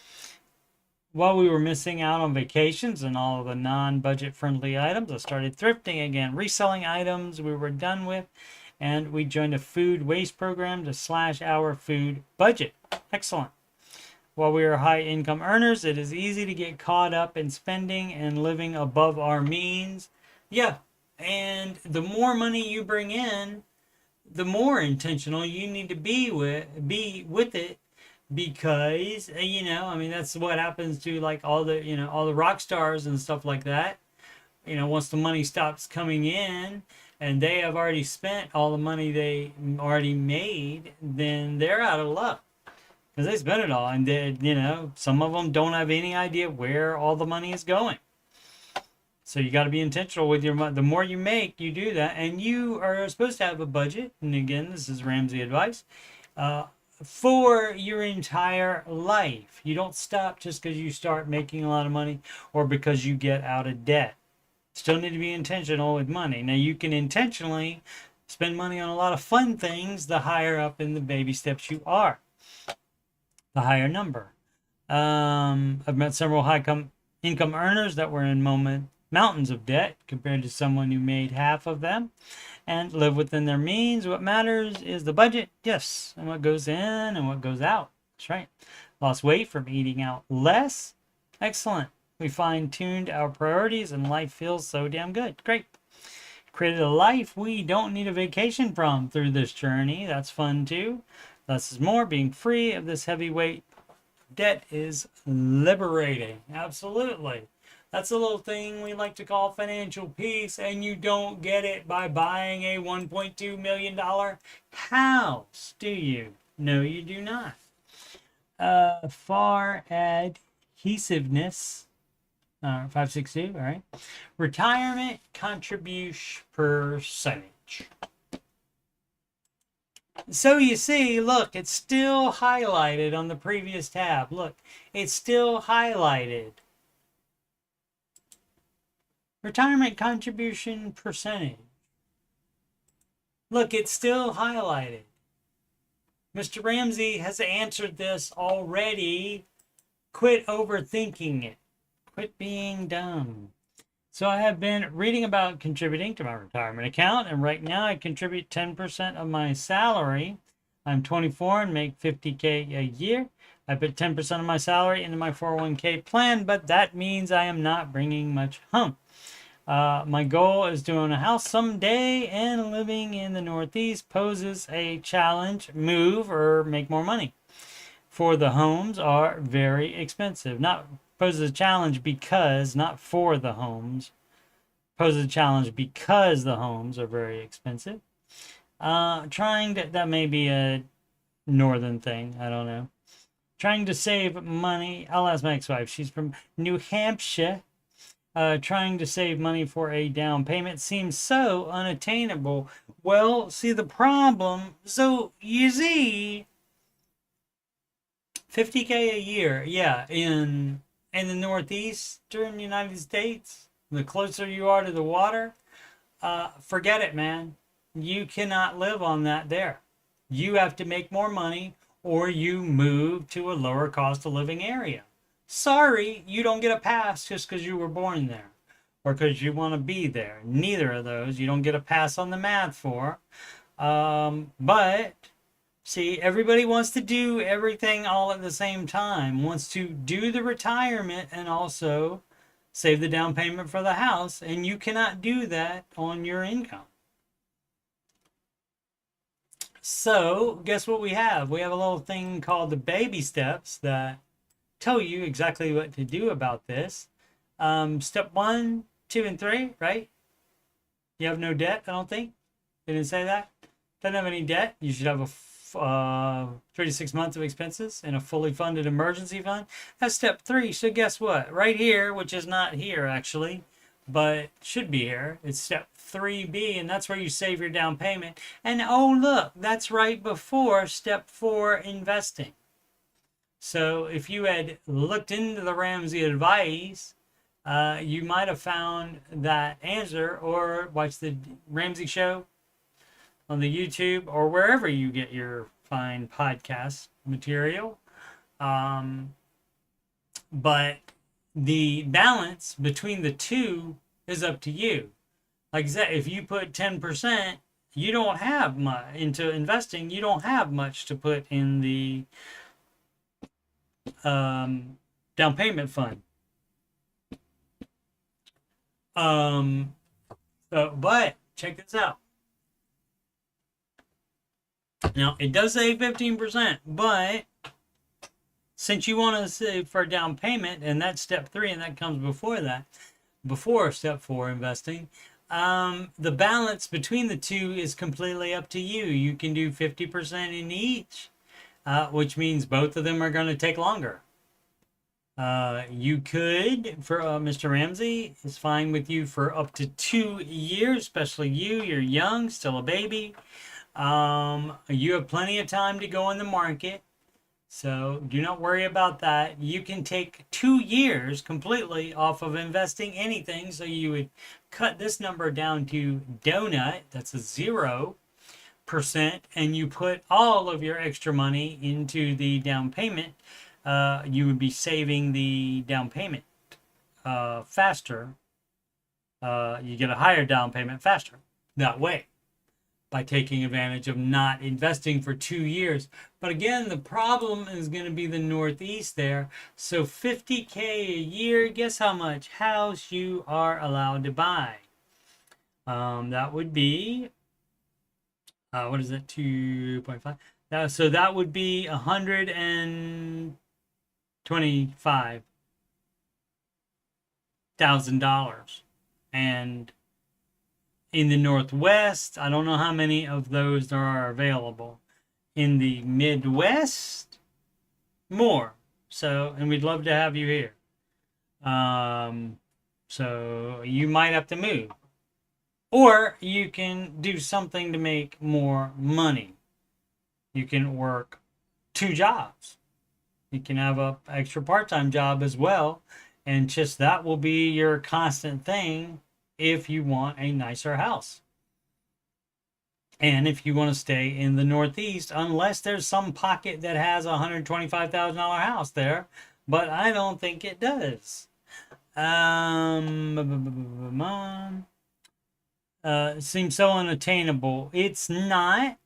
while we were missing out on vacations and all of the non-budget friendly items. I started thrifting again, reselling items we were done with, and we joined a food waste program to slash our food budget. Excellent. While we are high income earners, it is easy to get caught up in spending and living above our means. Yeah, and the more money you bring in, the more intentional you need to be with it, because I mean, that's what happens to like all the rock stars and stuff like that. Once the money stops coming in and they have already spent all the money they already made, then they're out of luck because they spent it all, and some of them don't have any idea where all the money is going. So you got to be intentional with your money. The more you make, you do that, and you are supposed to have a budget. And again, this is Ramsey advice for your entire life. You don't stop just because you start making a lot of money or because you get out of debt. Still need to be intentional with money. Now, you can intentionally spend money on a lot of fun things the higher up in the baby steps you are, the higher number. I've met several income earners that were in mountains of debt compared to someone who made half of them and live within their means. What matters is the budget, yes, and what goes in and what goes out. That's right. Lost weight from eating out less. Excellent. We fine-tuned our priorities and life feels so damn good. Great. Created a life we don't need a vacation from through this journey. That's fun too. Less is more. Being free of this heavy weight debt is liberating. Absolutely. That's a little thing we like to call financial peace, and you don't get it by buying a $1.2 million house, do you? No, you do not. Far adhesiveness, 562, all right. Retirement contribution percentage. So you see, look, it's still highlighted on the previous tab. Look, it's still highlighted. Retirement contribution percentage. Look, it's still highlighted. Mr. Ramsey has answered this already. Quit overthinking it. Quit being dumb. So I have been reading about contributing to my retirement account, and right now I contribute 10% of my salary. I'm 24 and make $50K a year. I put 10% of my salary into my 401k plan, but that means I am not bringing much home. My goal is to own a house someday, and living in the Northeast poses a challenge. Move or make more money. For the homes are very expensive. Not poses a challenge because, not for the homes. Poses a challenge because the homes are very expensive. That may be a northern thing. I don't know. Trying to save money. I'll ask my ex-wife. She's from New Hampshire. Trying to save money for a down payment seems so unattainable. Well, see the problem. So you see, $50K a year, yeah, in the northeastern United States, the closer you are to the water, forget it, man. You cannot live on that there. You have to make more money, or you move to a lower cost of living area. Sorry, you don't get a pass just because you were born there or because you want to be there. Neither of those. You don't get a pass on the math for. But, see, everybody wants to do everything all at the same time. Wants to do the retirement and also save the down payment for the house. And you cannot do that on your income. So, guess what we have? We have a little thing called the baby steps that tell you exactly what to do about this. Step 1, 2, and 3, right? You have no debt, I don't think. They didn't say that. Doesn't have any debt. You should have a 3 to 6 months of expenses and a fully funded emergency fund. That's step 3. So guess what? Right here, which is not here actually, but should be here. It's step 3B, and that's where you save your down payment. And oh, look, that's right before step 4, investing. So if you had looked into the Ramsey advice, you might have found that answer, or watch the Ramsey show on the YouTube or wherever you get your fine podcast material. But the balance between the two is up to you. Like I said, if you put 10%, you don't have much into investing. You don't have much to put in the down payment fund. But check this out. Now, it does say 15%, but since you want to save for down payment, and that's step 3, and that comes before that, before step 4, investing, the balance between the two is completely up to you. You can do 50% in each, which means both of them are going to take longer. You could, for Mr. Ramsey, is fine with you for up to 2 years, especially you're young, still a baby. You have plenty of time to go in the market, so do not worry about that. You can take 2 years completely off of investing anything, so you would cut this number down to donut, that's a 0%, and you put all of your extra money into the down payment. You would be saving the down payment faster. You get a higher down payment faster that way, by taking advantage of not investing for 2 years. But again, the problem is going to be the Northeast there. So $50K a year, guess how much house you are allowed to buy? That would be, what is it, 2.5? So that would be $125,000. And in the Northwest, I don't know how many of those there are available. In the Midwest, more. So, and we'd love to have you here. So you might have to move. Or you can do something to make more money. You can work 2 jobs. You can have an extra part-time job as well. And just that will be your constant thing if you want a nicer house. And if you want to stay in the Northeast, unless there's some pocket that has a $125,000 house there, but I don't think it does. Seems so unattainable. It's not.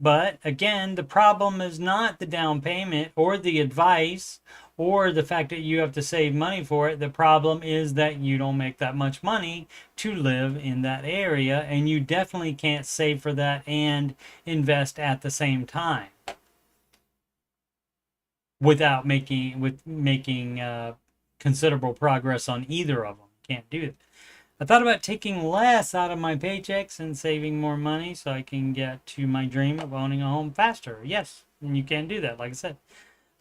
But again, the problem is not the down payment or the advice or the fact that you have to save money for it. The problem is that you don't make that much money to live in that area, and you definitely can't save for that and invest at the same time without making considerable progress on either of them. Can't do it. I thought about taking less out of my paychecks and saving more money so I can get to my dream of owning a home faster. Yes, and you can do that, like I said.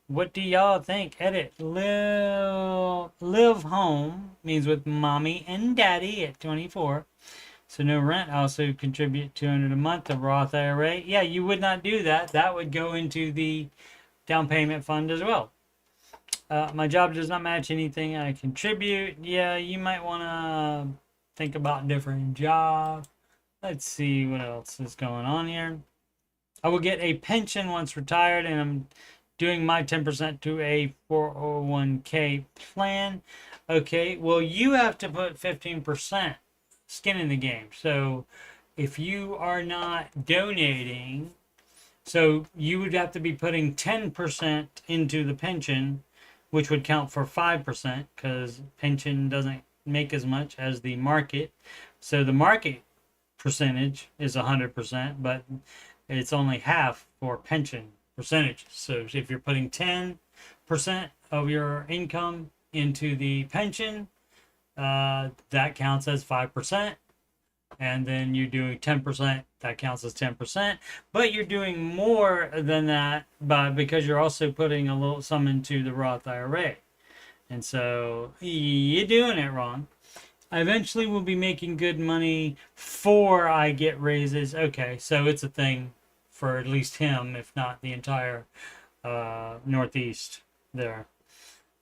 What do y'all think? Edit. Live home means with mommy and daddy at 24. So no rent. Also contribute $200 a month to Roth IRA. Yeah, you would not do that. That would go into the down payment fund as well. My job does not match anything I contribute. Yeah, you might want to think about different job. Let's see what else is going on here. I will get a pension once retired, and I'm doing my 10% to a 401k plan. Okay, well, you have to put 15% skin in the game. So if you are not donating, so you would have to be putting 10% into the pension, which would count for 5%, because pension doesn't make as much as the market. So the market percentage is 100%, but it's only half for pension percentage. So if you're putting 10% of your income into the pension, that counts as 5%. And then you're doing 10%, that counts as 10%. But you're doing more than that because you're also putting a little some into the Roth IRA. And so you're doing it wrong. I eventually will be making good money before I get raises. Okay, so it's a thing for at least him, if not the entire Northeast there.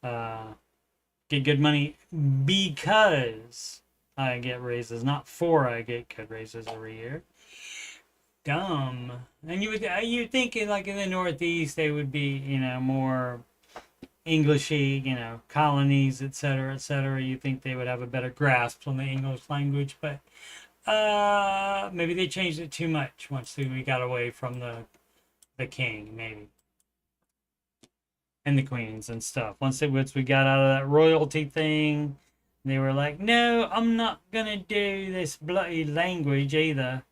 Get good money because I get raises, not for I get good raises every year. Dumb. And you think like in the Northeast they would be, more Englishy, colonies, etc., etc. You think they would have a better grasp on the English language, but maybe they changed it too much once we got away from the king, maybe, and the queens and stuff. Once we got out of that royalty thing, they were like, no, I'm not gonna do this bloody language either.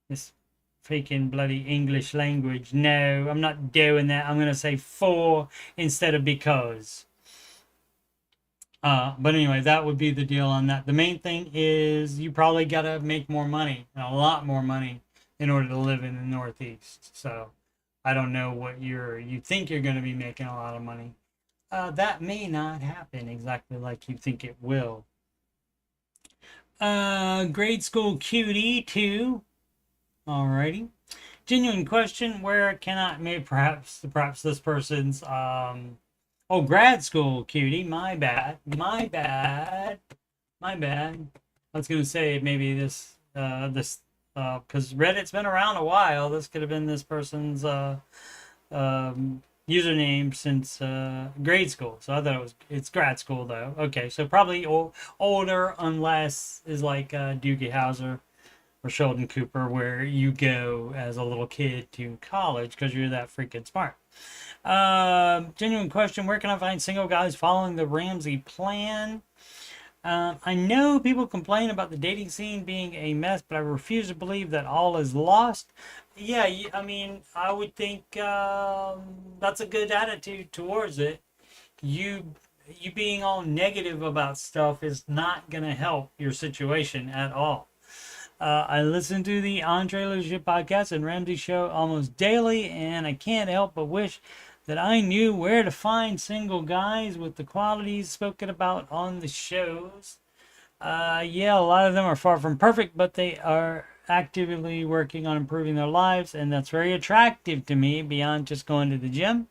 This freaking bloody English language. No, I'm not doing that. I'm gonna say for instead of because. But anyway, that would be the deal on that. The main thing is you probably gotta make more money, a lot more money, in order to live in the Northeast. So I don't know what you think you're gonna be making a lot of money. That may not happen exactly like you think it will. Grade school cutie 2. Alrighty. Genuine question, where can I, maybe perhaps this person's, grad school cutie, my bad. I was going to say maybe this, because Reddit's been around a while, this could have been this person's, username since, grade school. So I thought it's grad school though. Okay, so probably older, unless is like, Doogie Howser or Sheldon Cooper, where you go as a little kid to college because you're that freaking smart. Genuine question, where can I find single guys following the Ramsey plan? I know people complain about the dating scene being a mess, but I refuse to believe that all is lost. Yeah, I mean, I would think that's a good attitude towards it. You being all negative about stuff is not going to help your situation at all. I listen to the Andre Leadership Podcast and Ramsey Show almost daily, and I can't help but wish that I knew where to find single guys with the qualities spoken about on the shows. Yeah, a lot of them are far from perfect, but they are actively working on improving their lives, and that's very attractive to me beyond just going to the gym.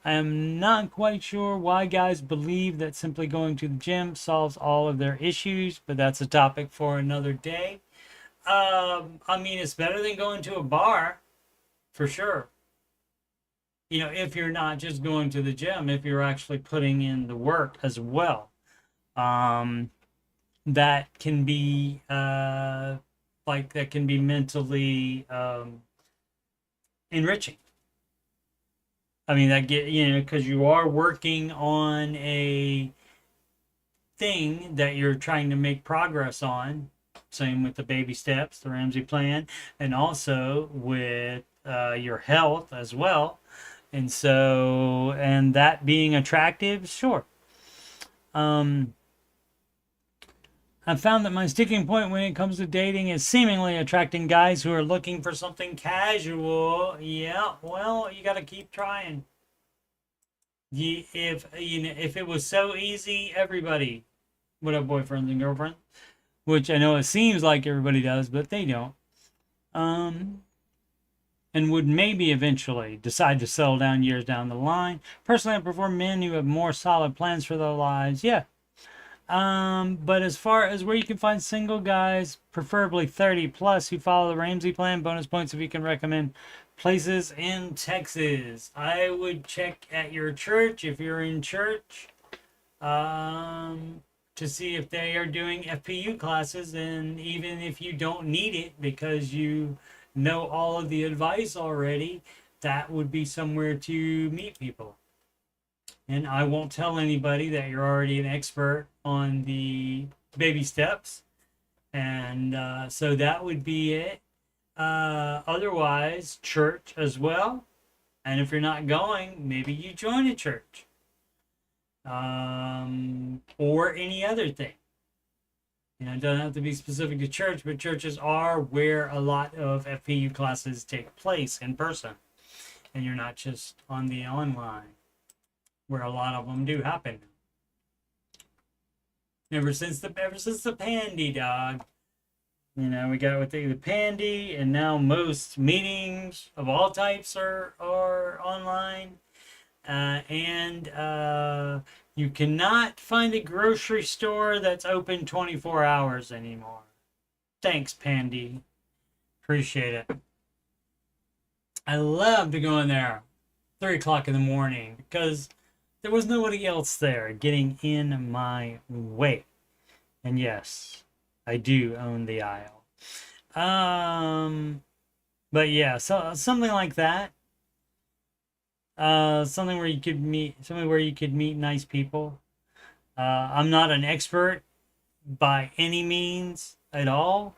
I am not quite sure why guys believe that simply going to the gym solves all of their issues, but that's a topic for another day. I mean, it's better than going to a bar, for sure. If you're not just going to the gym, if you're actually putting in the work as well. That can be, that can be mentally, enriching. I mean, because you are working on a thing that you're trying to make progress on. Same with the baby steps, the Ramsey plan, and also with your health as well. And so, and that being attractive, sure. I found that my sticking point when it comes to dating is seemingly attracting guys who are looking for something casual. Yeah, well, you got to keep trying. If it was so easy, everybody would have boyfriends and girlfriends. Which I know it seems like everybody does, but they don't. And would maybe eventually decide to settle down years down the line. Personally, I prefer men who have more solid plans for their lives. Yeah. But as far as where you can find single guys, preferably 30 plus, who follow the Ramsey plan, bonus points if you can recommend places in Texas. I would check at your church if you're in church. To see if they are doing FPU classes, and even if you don't need it because you know all of the advice already, that would be somewhere to meet people. And I won't tell anybody that you're already an expert on the baby steps. And so that would be it. Otherwise, church as well. And if you're not going, maybe you join a church. Or any other thing. It doesn't have to be specific to church, but churches are where a lot of FPU classes take place in person. And you're not just on the online, where a lot of them do happen. Ever since the Pandy dog. You know, we got with the Pandy, and now most meetings of all types are online. And you cannot find a grocery store that's open 24 hours anymore. Thanks, Pandy. Appreciate it. I love to go in there 3 o'clock in the morning because there was nobody else there getting in my way. And yes, I do own the aisle. But yeah, so something like that. Something where you could meet nice people. I'm not an expert by any means at all.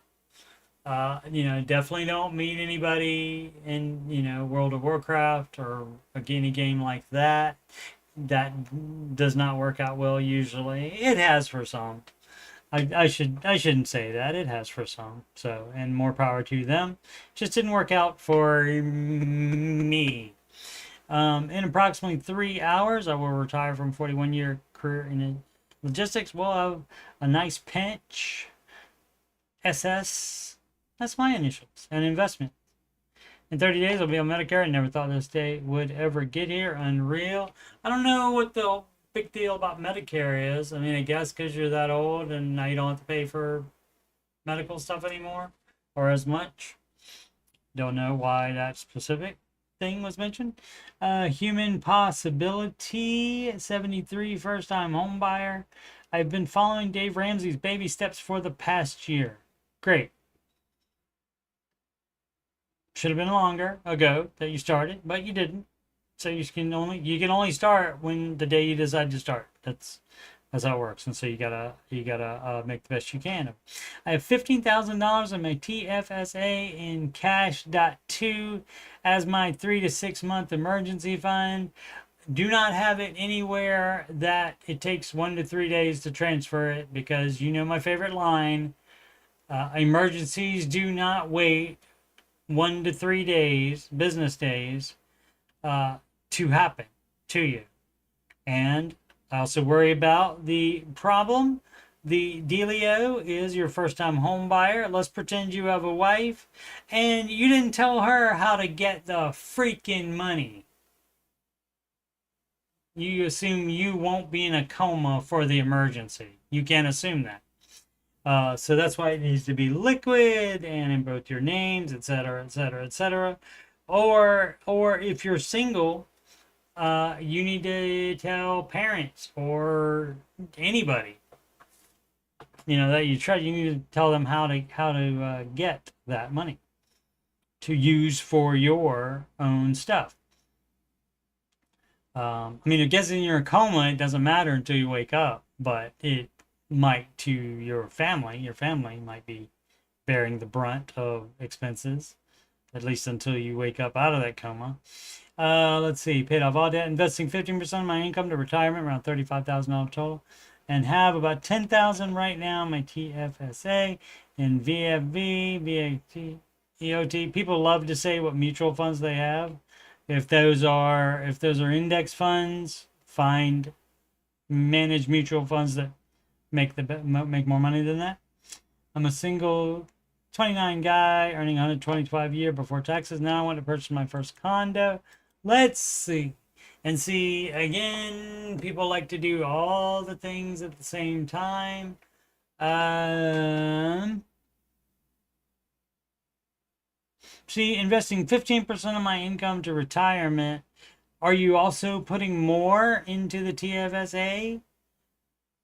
Definitely don't meet anybody in, World of Warcraft or any game like that. That does not work out well usually. It has for some. I shouldn't say that. It has for some. So, and more power to them. Just didn't work out for me. In approximately 3 hours, I will retire from 41-year career in logistics. We'll have a nice pinch. SS. That's my initials. An investment. In 30 days, I'll be on Medicare. I never thought this day would ever get here. Unreal. I don't know what the big deal about Medicare is. I mean, I guess because you're that old and now you don't have to pay for medical stuff anymore or as much. Don't know why that specific thing was mentioned. Human possibility. 73, first-time home buyer. I've been following Dave Ramsey's baby steps for the past year. Great. Should have been longer ago that you started, but you didn't. So you can only start when the day you decide to start. That's how it works. And so you gotta make the best you can. I have $15,000 in my TFSA in cash.2 as my 3 to 6 month emergency fund. Do not have it anywhere that it takes 1 to 3 days to transfer it, because you know my favorite line. Emergencies do not wait 1 to 3 days, business days, to happen to you. And I also worry about the problem. The dealio is your first time home buyer. Let's pretend you have a wife and you didn't tell her how to get the freaking money. You assume you won't be in a coma for the emergency. You can't assume that. So that's why it needs to be liquid and in both your names, etc., etc., etc. Or if you're single, you need to tell parents or anybody, that you trust. You need to tell them how to get that money to use for your own stuff. I guess in your coma, it doesn't matter until you wake up, but it might to your family. Your family might be bearing the brunt of expenses, at least until you wake up out of that coma. Let's see. Paid off all debt, investing 15% of my income to retirement, around $35,000 total, and have about $10,000 right now in my TFSA in VFV, VAT, EOT. People love to say what mutual funds they have. If those are index funds, manage mutual funds that make more money than that. I'm a single 29 guy earning 125 a year before taxes. Now I want to purchase my first condo. Let's see. And see, again, people like to do all the things at the same time. See, investing 15% of my income to retirement. Are you also putting more into the TFSA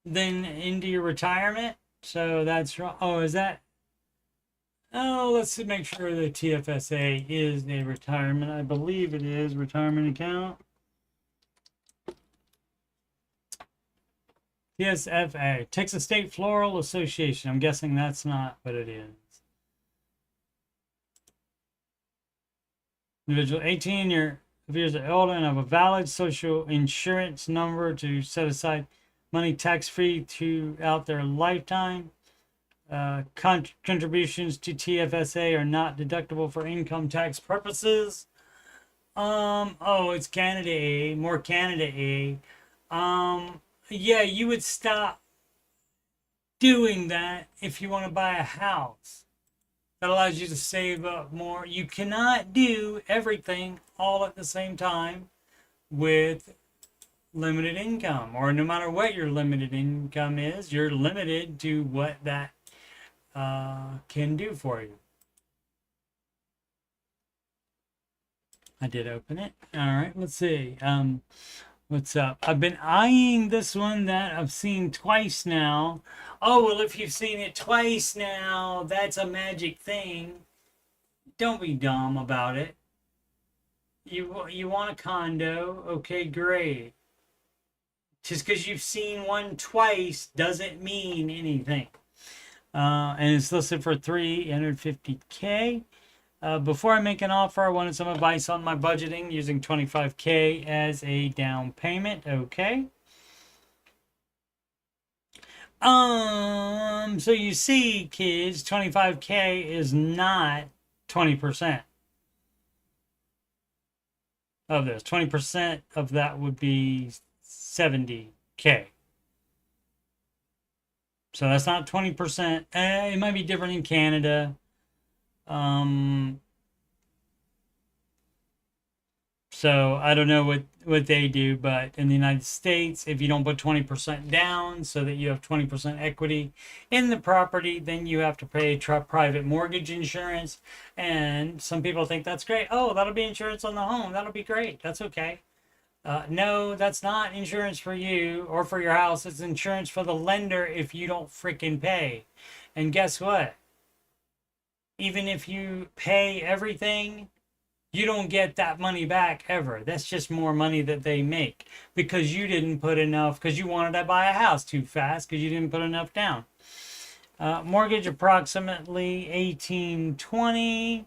than into your retirement? So that's wrong. Oh, is that? Oh, let's make sure the TFSA is a retirement. I believe it is retirement account. TSFA, Texas State Floral Association. I'm guessing that's not what it is. Individual 18 years old and have a valid social insurance number to set aside money tax-free throughout their lifetime. Contributions to TFSA are not deductible for income tax purposes. Oh, it's Canada A, more Canada A. Yeah, you would stop. doing that if you want to buy a house. That allows you to save up more. You cannot do everything all at the same time with limited income, or no matter what your limited income is, you're limited to what that can do for you. I did open it. All right, let's see. What's up? I've been eyeing this one that I've seen twice now. Oh, well, if you've seen it twice now, that's a magic thing. Don't be dumb about it. You want a condo? Okay, great. Just because you've seen one twice doesn't mean anything. And it's listed for $350K. Before I make an offer, I wanted some advice on my budgeting using $25K as a down payment. Okay. So you see, kids, $25K is not 20% of this. 20% of that would be $70K. So that's not 20%. It might be different in Canada. So I don't know what they do, but in the United States, if you don't put 20% down so that you have 20% equity in the property, then you have to pay private mortgage insurance. And some people think that's great. Oh, that'll be insurance on the home. That'll be great. That's okay. No, that's not insurance for you or for your house. It's insurance for the lender if you don't freaking pay. And guess what? Even if you pay everything, you don't get that money back ever. That's just more money that they make because you didn't put enough, because you wanted to buy a house too fast because you didn't put enough down. Mortgage approximately 1820.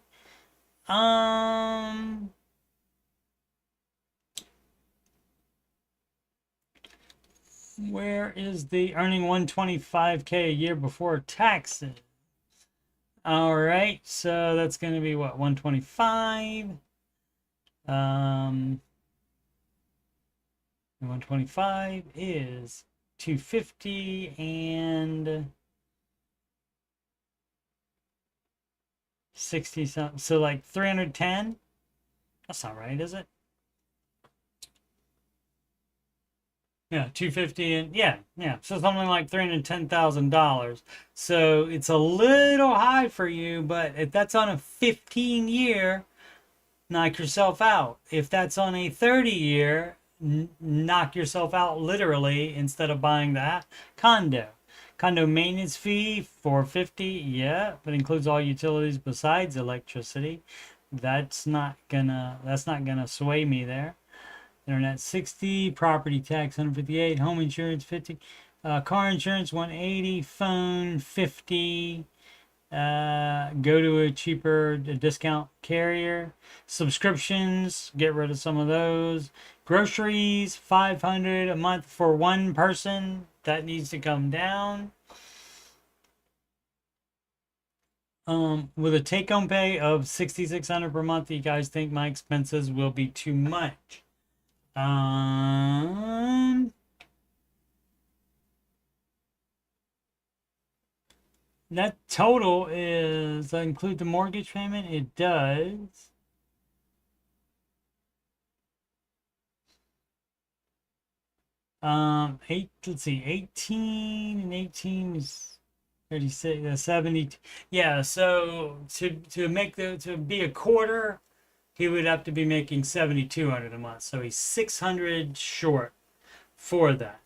Where is the earning 125K a year before taxes? All right, so that's going to be what, 125? 125 is 250 and 60 something. So like 310? That's not right, is it? Yeah, 250 and yeah. So something like $310,000. So it's a little high for you, but if that's on a 15-year, knock yourself out. If that's on a 30-year, knock yourself out literally instead of buying that condo. Condo maintenance fee $450, yeah, but includes all utilities besides electricity. That's not gonna sway me there. Internet 60, property tax 158, home insurance 50, car insurance 180, phone 50. Go to a cheaper discount carrier. Subscriptions, get rid of some of those. Groceries, $500 a month for one person. That needs to come down. With a take-home pay of $6,600 per month, you guys think my expenses will be too much? That total is include the mortgage payment. It does. Let's see, 18 and 18 is 36, 70. Yeah, so to be a quarter, he would have to be making $7,200 a month. So he's $600 short for that.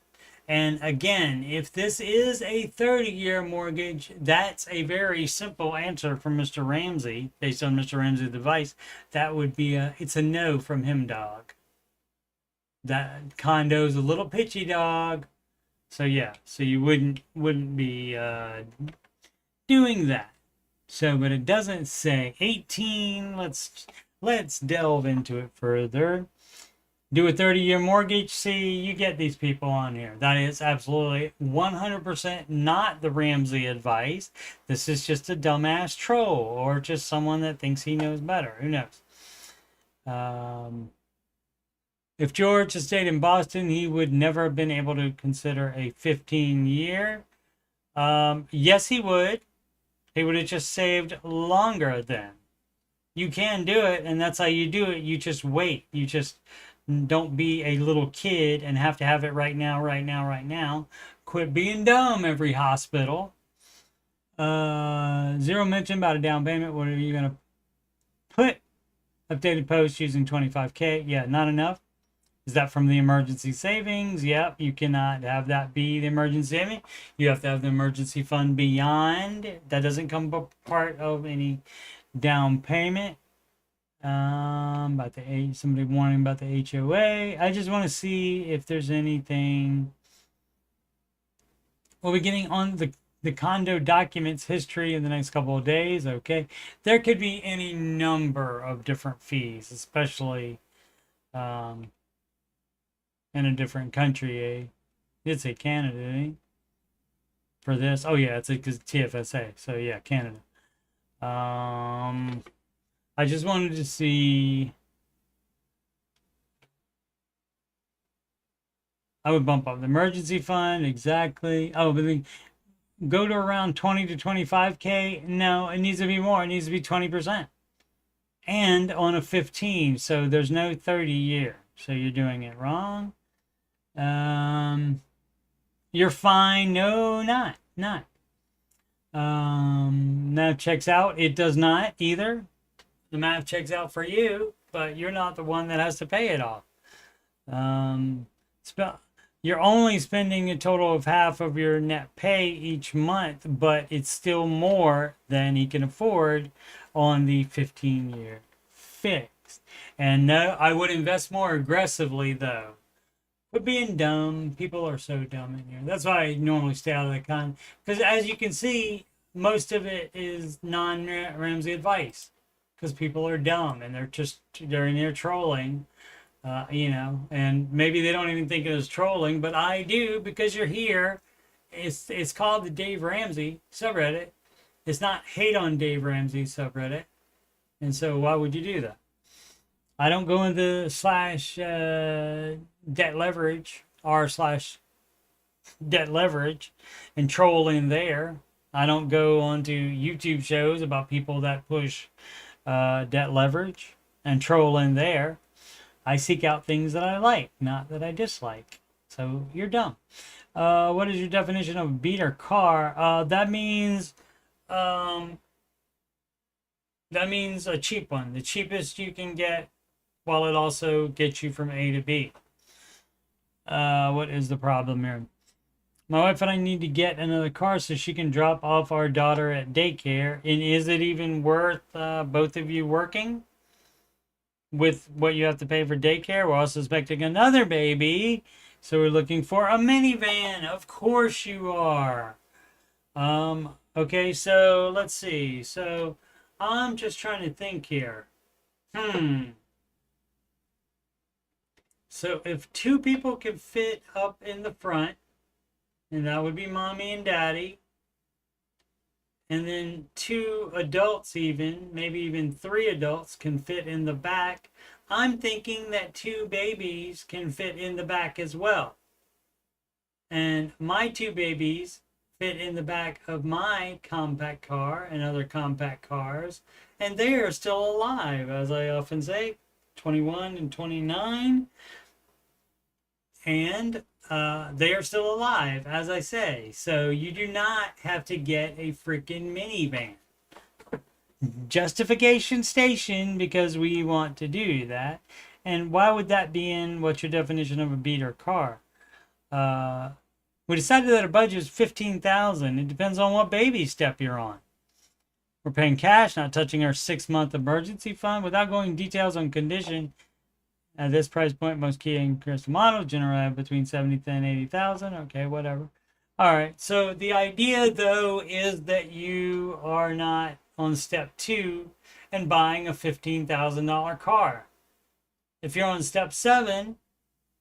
And again, if this is a 30-year mortgage, that's a very simple answer from Mr. Ramsey, based on Mr. Ramsey's advice. That would be it's a no from him, dog. That condo's a little pitchy, dog. So yeah, so you wouldn't be doing that. So, but it doesn't say 18. Let's delve into it further. Do a 30-year mortgage. See, you get these people on here. That is absolutely 100% not the Ramsey advice. This is just a dumbass troll or just someone that thinks he knows better. Who knows? If George had stayed in Boston, he would never have been able to consider a 15-year. Yes, he would. He would have just saved longer then. You can do it, and that's how you do it. You just wait. You just don't be a little kid and have to have it right now, right now, right now. Quit being dumb, every hospital. Zero mention about a down payment. What are you going to put? Updated post using 25K. Yeah, not enough. Is that from the emergency savings? Yep, you cannot have that be the emergency saving. You have to have the emergency fund beyond. That doesn't come part of any down payment. About the somebody wanting about the HOA. I just want to see if there's anything. We'll be getting on the condo documents history in the next couple of days. Okay, there could be any number of different fees, especially in a different country. It's a Canada, eh? For this. Oh yeah, it's because TFSA. So yeah, Canada. I just wanted to see. I would bump up the emergency fund, exactly. Oh, but then go to around 20 to 25K. No, it needs to be more. It needs to be 20%. And on a 15, so there's no 30 year. So you're doing it wrong. You're fine. No, not. That checks out. It does not either. The math checks out for you, but you're not the one that has to pay it off. You're only spending a total of half of your net pay each month, but it's still more than he can afford on the 15-year fixed. And no, I would invest more aggressively though. But being dumb, people are so dumb in here. That's why I normally stay out of the con. Because as you can see, most of it is non-Ramsey advice. Because people are dumb and they're in there trolling, and maybe they don't even think it is trolling, but I do because you're here. It's called the Dave Ramsey subreddit. It's not hate on Dave Ramsey subreddit, and so why would you do that? I don't go into /debt leverage r/debt leverage and troll in there. I don't go onto YouTube shows about people that push debt leverage and troll in there. I seek out things that I like, not that I dislike. So you're dumb. What is your definition of a beater car? That means a cheap one, the cheapest you can get, while it also gets you from A to B. What is the problem here? My wife and I need to get another car so she can drop off our daughter at daycare. And is it even worth both of you working with what you have to pay for daycare? We're also expecting another baby, so we're looking for a minivan. Of course you are. Okay, so let's see. So I'm just trying to think here. So if two people can fit up in the front, and that would be mommy and daddy, and then two adults, even maybe even three adults, can fit in the back. I'm thinking that two babies can fit in the back as well, and my two babies fit in the back of my compact car and other compact cars, and they are still alive, as I often say, 21 and 29, and they are still alive, as I say. So you do not have to get a freaking minivan. Justification station, because we want to do that. And why would that be in what's your definition of a beater car? We decided that our budget is $15,000. It depends on what baby step you're on. We're paying cash, not touching our 6-month emergency fund. Without going into details on condition, at this price point, most Kiyo and Crystal models generally have between $70,000 and $80,000. Okay, whatever. All right. So the idea, though, is that you are not on step 2 and buying a $15,000 car. If you're on step 7,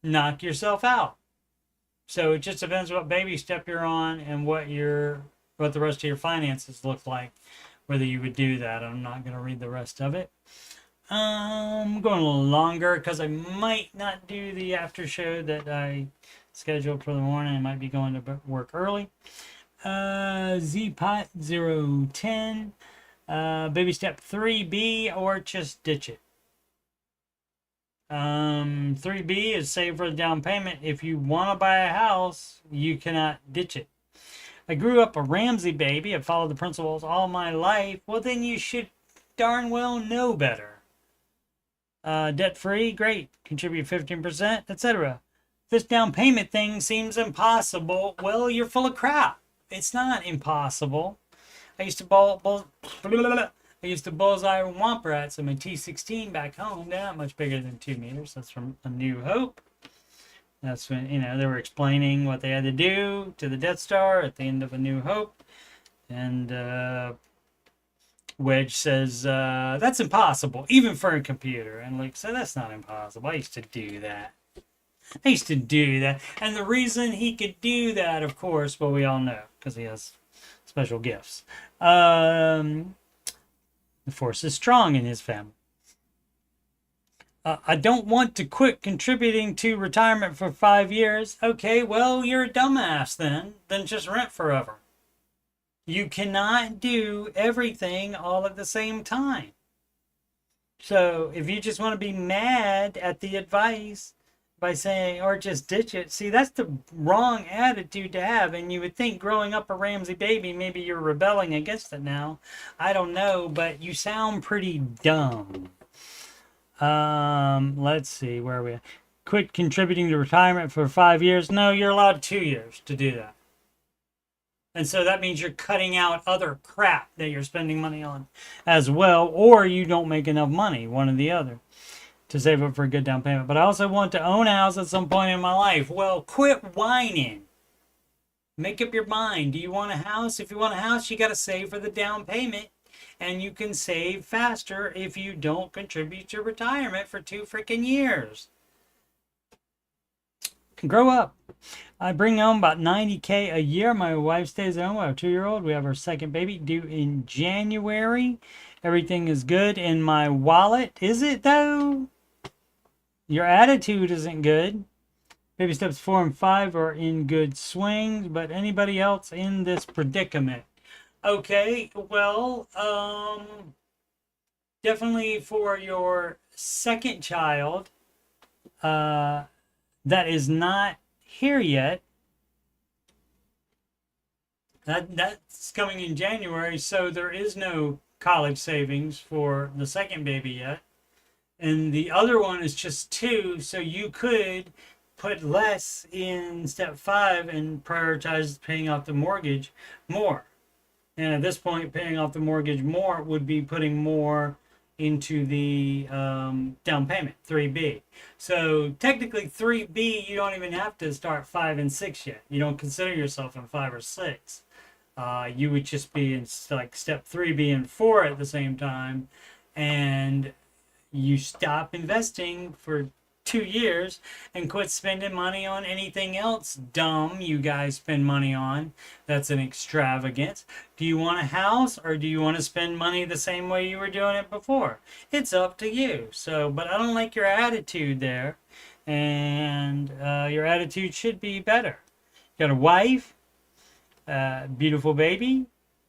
knock yourself out. So it just depends what baby step you're on and what the rest of your finances look like, whether you would do that. I'm not going to read the rest of it. I'm going a little longer because I might not do the after show that I scheduled for the morning. I might be going to work early. Zpot 010. Baby step 3B, or just ditch it. 3B is save for the down payment. If you want to buy a house, you cannot ditch it. I grew up a Ramsey baby. I've followed the principles all my life. Well, then you should darn well know better. Debt free, great. Contribute 15%, etc. This down payment thing seems impossible. Well, you're full of crap. It's not impossible. I used to bullseye womp rats in my T16 back home. They're not much bigger than 2 meters. That's from A New Hope. That's when, they were explaining what they had to do to the Death Star at the end of A New Hope. And Wedge says, that's impossible, even for a computer. And Luke said, that's not impossible. I used to do that. And the reason he could do that, of course, well, we all know, because he has special gifts. The force is strong in his family. I don't want to quit contributing to retirement for 5 years. Okay, well, you're a dumbass then. Then just rent forever. You cannot do everything all at the same time. So if you just want to be mad at the advice by saying, or just ditch it, see, that's the wrong attitude to have. And you would think growing up a Ramsey baby, maybe you're rebelling against it now. I don't know, but you sound pretty dumb. Let's see, where are we at? Quit contributing to retirement for 5 years. No, you're allowed 2 years to do that. And so that means you're cutting out other crap that you're spending money on as well, or you don't make enough money, one or the other, to save up for a good down payment. But I also want to own a house at some point in my life. Well, quit whining. Make up your mind. Do you want a house? If you want a house, you got to save for the down payment. And you can save faster if you don't contribute to retirement for 2 freaking years. Grow up. I bring home about $90K a year. My wife stays home. I have a 2-year-old. We have our second baby due in January. Everything is good in my wallet. Is it though? Your attitude isn't good. Baby steps 4 and 5 are in good swings, but anybody else in this predicament? Okay, well, definitely for your second child, that is not here yet. That's coming in January, so there is no college savings for the second baby yet. And the other one is just 2, so you could put less in step 5 and prioritize paying off the mortgage more. And at this point, paying off the mortgage more would be putting more into the down payment, 3B. So technically 3B, you don't even have to start 5 and 6 yet. You don't consider yourself in 5 or 6. You would just be in like step 3B and 4 at the same time. And you stop investing for 2 years and quit spending money on anything else dumb you guys spend money on. That's an extravagance. Do you want a house, or do you want to spend money the same way you were doing it before? It's up to you. So, but I don't like your attitude there, and your attitude should be better. You got a wife, beautiful baby,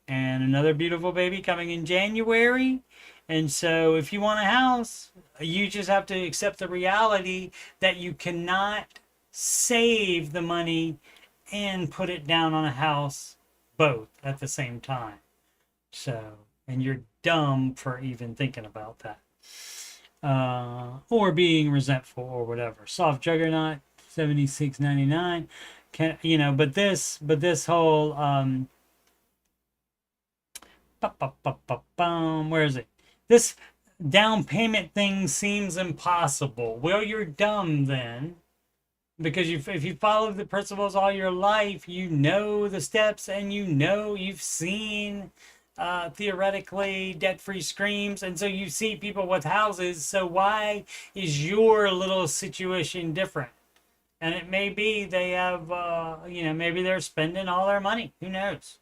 and another beautiful baby coming in January. And so if you want a house, you just have to accept the reality that you cannot save the money and put it down on a house both at the same time. So, and you're dumb for even thinking about that. Or being resentful or whatever. Soft Juggernaut, $76.99. But this whole where is it? This down payment thing seems impossible. Well, you're dumb then, because if you follow the principles all your life, you know the steps, and you've seen theoretically debt-free screens, and so you see people with houses. So why is your little situation different? And it may be they have, maybe they're spending all their money. Who knows?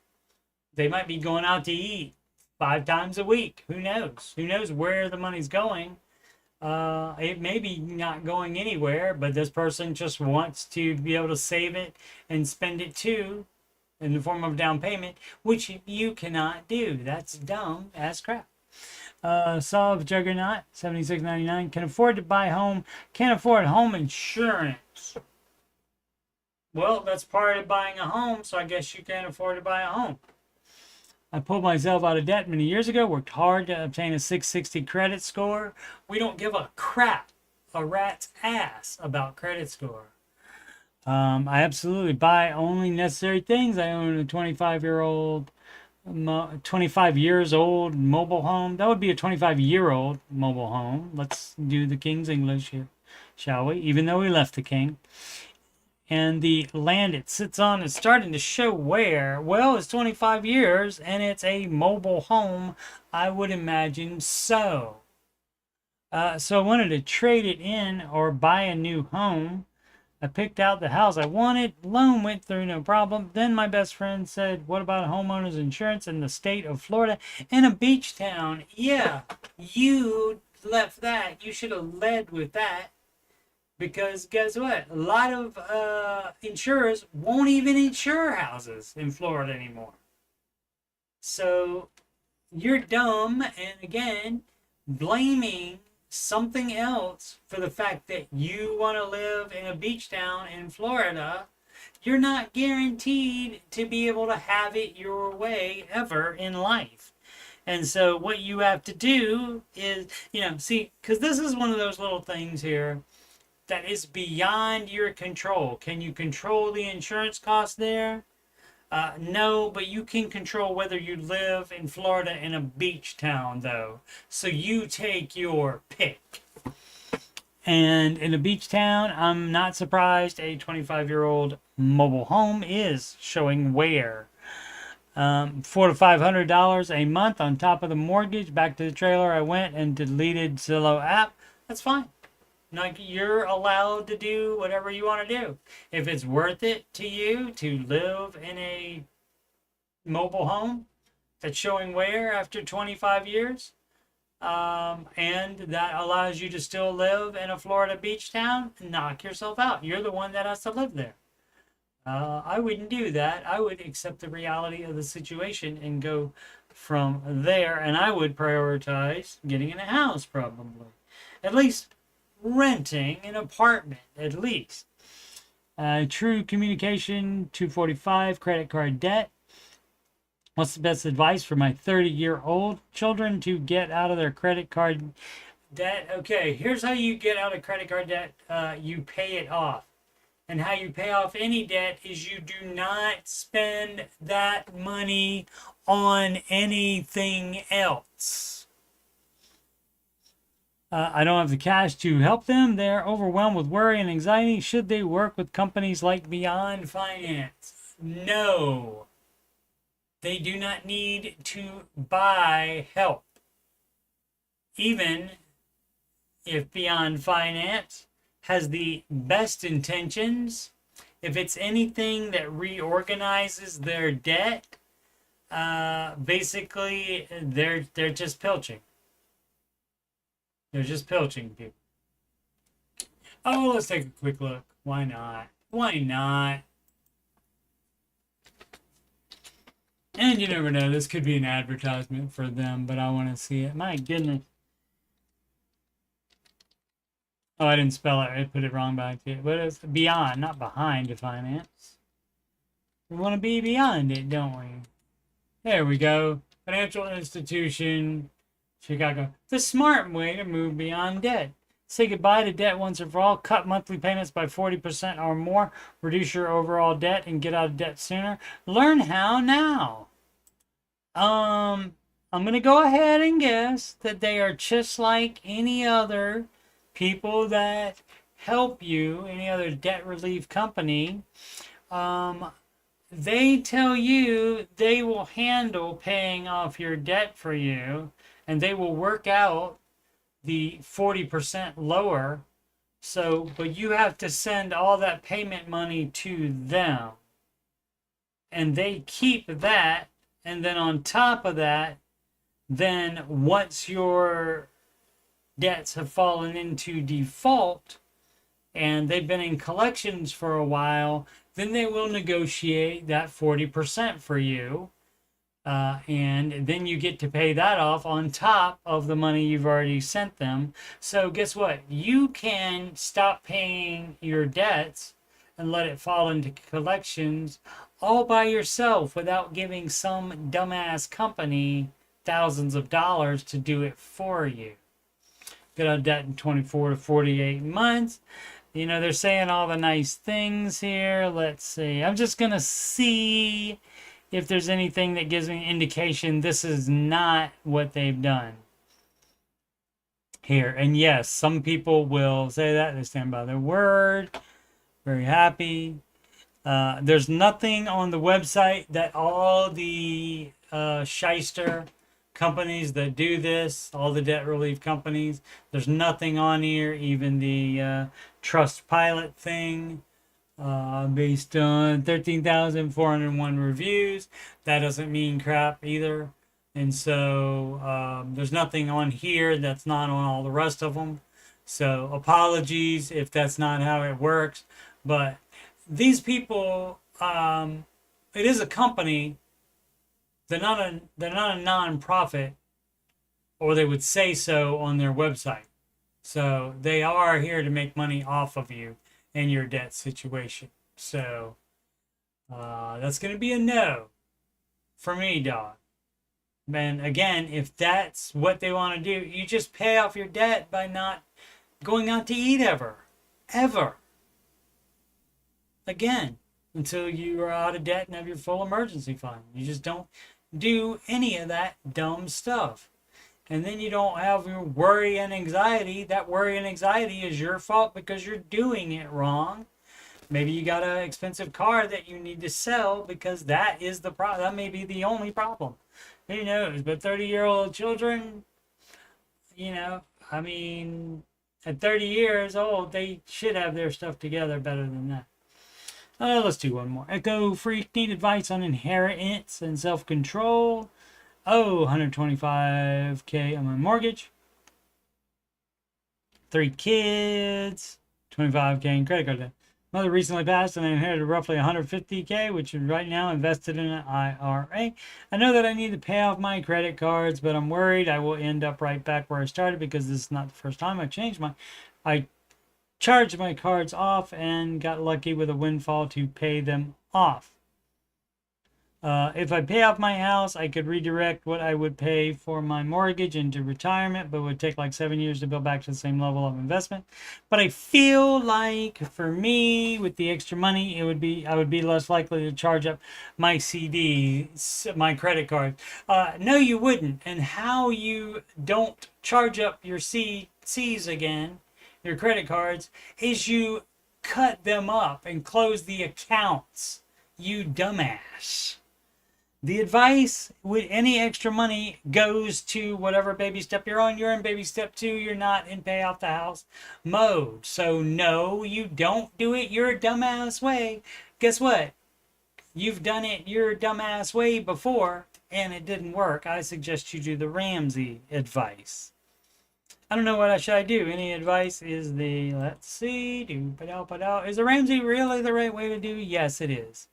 They might be going out to eat 5 times a week. Who knows? Who knows where the money's going? It may be not going anywhere, but this person just wants to be able to save it and spend it too. in the form of down payment, which you cannot do. That's dumb as crap. Solve Juggernaut, $76.99. Can afford to buy home. Can't afford home insurance. Well, that's part of buying a home, so I guess you can't afford to buy a home. I pulled myself out of debt many years ago, worked hard to obtain a 660 credit score. We don't give a crap, a rat's ass, about credit score. I absolutely buy only necessary things. I own a 25 years old mobile home. That would be a 25-year-old mobile home. Let's do the King's English here, shall we? Even though we left the king. And the land it sits on is starting to show wear. Well, it's 25 years and it's a mobile home. I would imagine so. So I wanted to trade it in or buy a new home. I picked out the house I wanted. Loan went through, no problem. Then my best friend said, what about homeowners insurance in the state of Florida and a beach town? Yeah, you left that. You should have led with that. Because guess what? A lot of insurers won't even insure houses in Florida anymore. So you're dumb. And again, blaming something else for the fact that you want to live in a beach town in Florida, you're not guaranteed to be able to have it your way ever in life. And so what you have to do is, see, because this is one of those little things here that is beyond your control. Can you control the insurance cost there? No, but you can control whether you live in Florida in a beach town, though. So you take your pick. And in a beach town, I'm not surprised a 25-year-old mobile home is showing wear. $400 to $500 a month on top of the mortgage. Back to the trailer I went and deleted Zillow app. That's fine. Like, you're allowed to do whatever you want to do. If it's worth it to you to live in a mobile home that's showing wear after 25 years, and that allows you to still live in a Florida beach town, knock yourself out. You're the one that has to live there. I wouldn't do that. I would accept the reality of the situation and go from there. And I would prioritize getting in a house, probably. At least renting an apartment, at least. True Communication 245, credit card debt. What's the best advice for my 30-year-old children to get out of their credit card debt? Okay, here's how you get out of credit card debt. You pay it off. And how you pay off any debt is you do not spend that money on anything else. I don't have the cash to help them. They're overwhelmed with worry and anxiety. Should they work with companies like Beyond Finance? No. They do not need to buy help. Even if Beyond Finance has the best intentions, if it's anything that reorganizes their debt, basically they're just pilching. They're just pilching people. Oh, let's take a quick look. Why not? Why not? And you never know, this could be an advertisement for them, but I want to see it. My goodness. Oh, I didn't spell it. I put it wrong back here. But it's beyond, not behind the finance. We want to be beyond it, don't we? There we go. Financial institution, Chicago. The smart way to move beyond debt. Say goodbye to debt once and for all. Cut monthly payments by 40% or more. Reduce your overall debt and get out of debt sooner. Learn how now. I'm going to go ahead and guess that they are just like any other people that help you, any other debt relief company. They tell you they will handle paying off your debt for you, and they will work out the 40% lower. So, but you have to send all that payment money to them, and they keep that. And then on top of that, then once your debts have fallen into default and they've been in collections for a while, then they will negotiate that 40% for you. And then you get to pay that off on top of the money you've already sent them. So guess what? You can stop paying your debts and let it fall into collections all by yourself without giving some dumbass company thousands of dollars to do it for you. Get out of debt in 24 to 48 months. You know, they're saying all the nice things here. Let's see. I'm just going to see if there's anything that gives me an indication this is not what they've done here. And yes, some people will say that. They stand by their word. Very happy. There's nothing on the website that all the shyster companies that do this, all the debt relief companies, there's nothing on here, even the Trust Pilot thing, based on 13,401 reviews. That doesn't mean crap either. And so there's nothing on here that's not on all the rest of them. So apologies if that's not how it works. But these people, it is a company. They're not a non-profit, or they would say so on their website. So they are here to make money off of you and your debt situation. So that's going to be a no for me, dog. And again, if that's what they want to do, you just pay off your debt by not going out to eat ever. Again, until you are out of debt and have your full emergency fund. You just don't do any of that dumb stuff. And then you don't have your worry and anxiety. That worry and anxiety is your fault because you're doing it wrong. Maybe you got an expensive car that you need to sell because that is the problem. That may be the only problem. Who knows? But 30-year-old children, you know, I mean, at 30 years old, they should have their stuff together better than that. Let's do one more. Echo Freak, need advice on inheritance and self-control. Oh, $125K on my mortgage. 3 kids. $25K in credit card debt. Mother recently passed and I inherited roughly $150K, which is right now invested in an IRA. I know that I need to pay off my credit cards, but I'm worried I will end up right back where I started because this is not the first time I charged my cards off and got lucky with a windfall to pay them off. If I pay off my house, I could redirect what I would pay for my mortgage into retirement, but it would take like 7 years to build back to the same level of investment. But I feel like for me, with the extra money, I would be less likely to charge up my CD, my credit card. No, you wouldn't. And how you don't charge up your C's again, your credit cards, is you cut them up and close the accounts. You dumbass. The advice with any extra money goes to whatever baby step you're on. You're in baby step 2. You're not in pay off the house mode. So no, you don't do it your dumbass way. Guess what? You've done it your dumbass way before and it didn't work. I suggest you do the Ramsey advice. I don't know what should I do. Any advice is let's see, is the Ramsey really the right way to do? Yes, it is.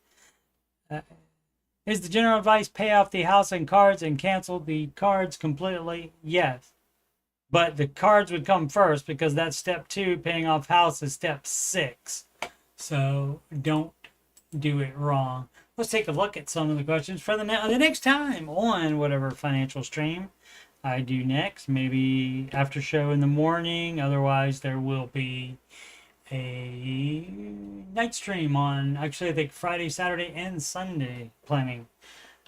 Is the general advice pay off the house and cards and cancel the cards completely? Yes. But the cards would come first because that's step 2. Paying off house is step 6. So don't do it wrong. Let's take a look at some of the questions for the next time on whatever financial stream I do next. Maybe after show in the morning. Otherwise, there will be a night stream on, actually I think Friday, Saturday, and Sunday, planning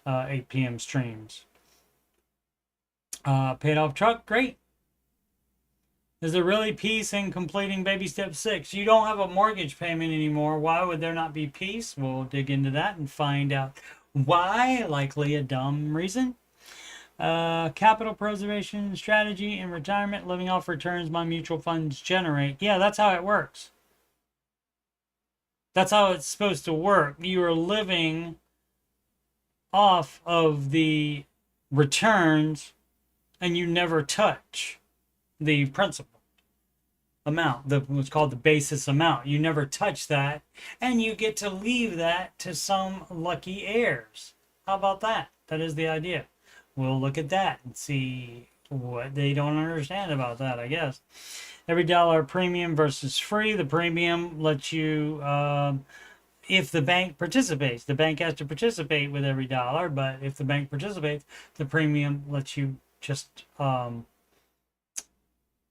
8 p.m. streams. Paid off truck, great. Is there really peace in completing baby step 6? You don't have a mortgage payment anymore. Why would there not be peace? We'll dig into that and find out why. Likely a dumb reason. Capital preservation strategy in retirement, living off returns my mutual funds generate. Yeah, that's how it works. That's how it's supposed to work. You are living off of the returns and you never touch the principal. amount, what's called the basis amount. You never touch that, and you get to leave that to some lucky heirs. How about that? That is the idea. We'll look at that and see what they don't understand about that, I guess. Every dollar premium versus free. The premium lets you, if the bank participates, the bank has to participate with every dollar, but if the bank participates, the premium lets you just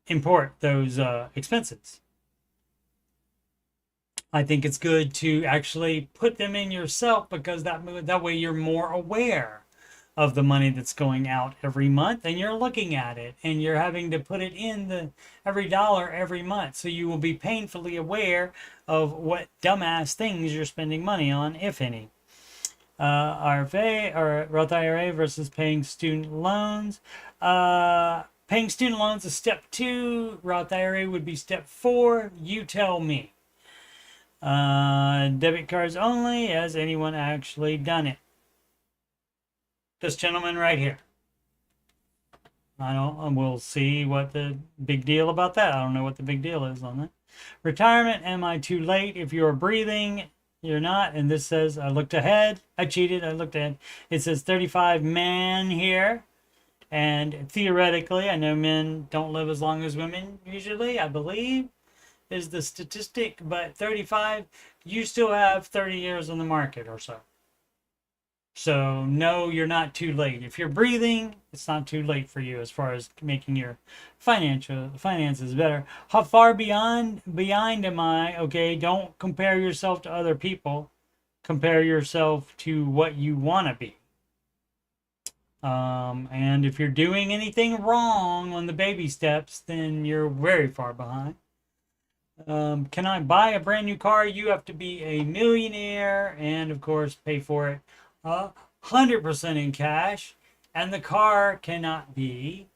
import those expenses. I think it's good to actually put them in yourself, because that way you're more aware of the money that's going out every month, and you're looking at it and you're having to put it in the every dollar every month, so you will be painfully aware of what dumbass things you're spending money on, if any. RFA or Roth IRA versus paying student loans. Paying student loans is step 2. Roth IRA would be step 4. You tell me. Debit cards only. Has anyone actually done it? This gentleman right here. We'll see what the big deal about that. I don't know what the big deal is on that. Retirement. Am I too late? If you're breathing, you're not. And this says, I looked ahead. I cheated. I looked ahead. It says 35 man here. And theoretically, I know men don't live as long as women usually, I believe, is the statistic. But 35, you still have 30 years on the market or so. So no, you're not too late. If you're breathing, it's not too late for you as far as making your finances better. How far behind am I? Okay, don't compare yourself to other people. Compare yourself to what you want to be. And if you're doing anything wrong on the baby steps, then you're very far behind. Can I buy a brand new car? You have to be a millionaire and, of course, pay for it 100% in cash. And the car cannot be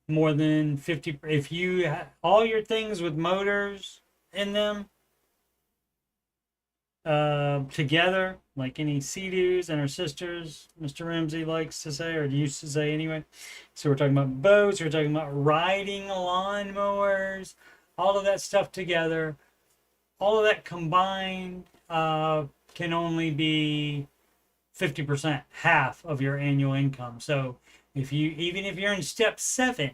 more than 50. If you all your things with motors in them together, like any Sea-Doos and her sisters, Mr. Ramsey likes to say, or used to say anyway. So we're talking about boats, we're talking about riding lawnmowers, all of that stuff together, all of that combined can only be 50%, half of your annual income. So even if you're in step 7,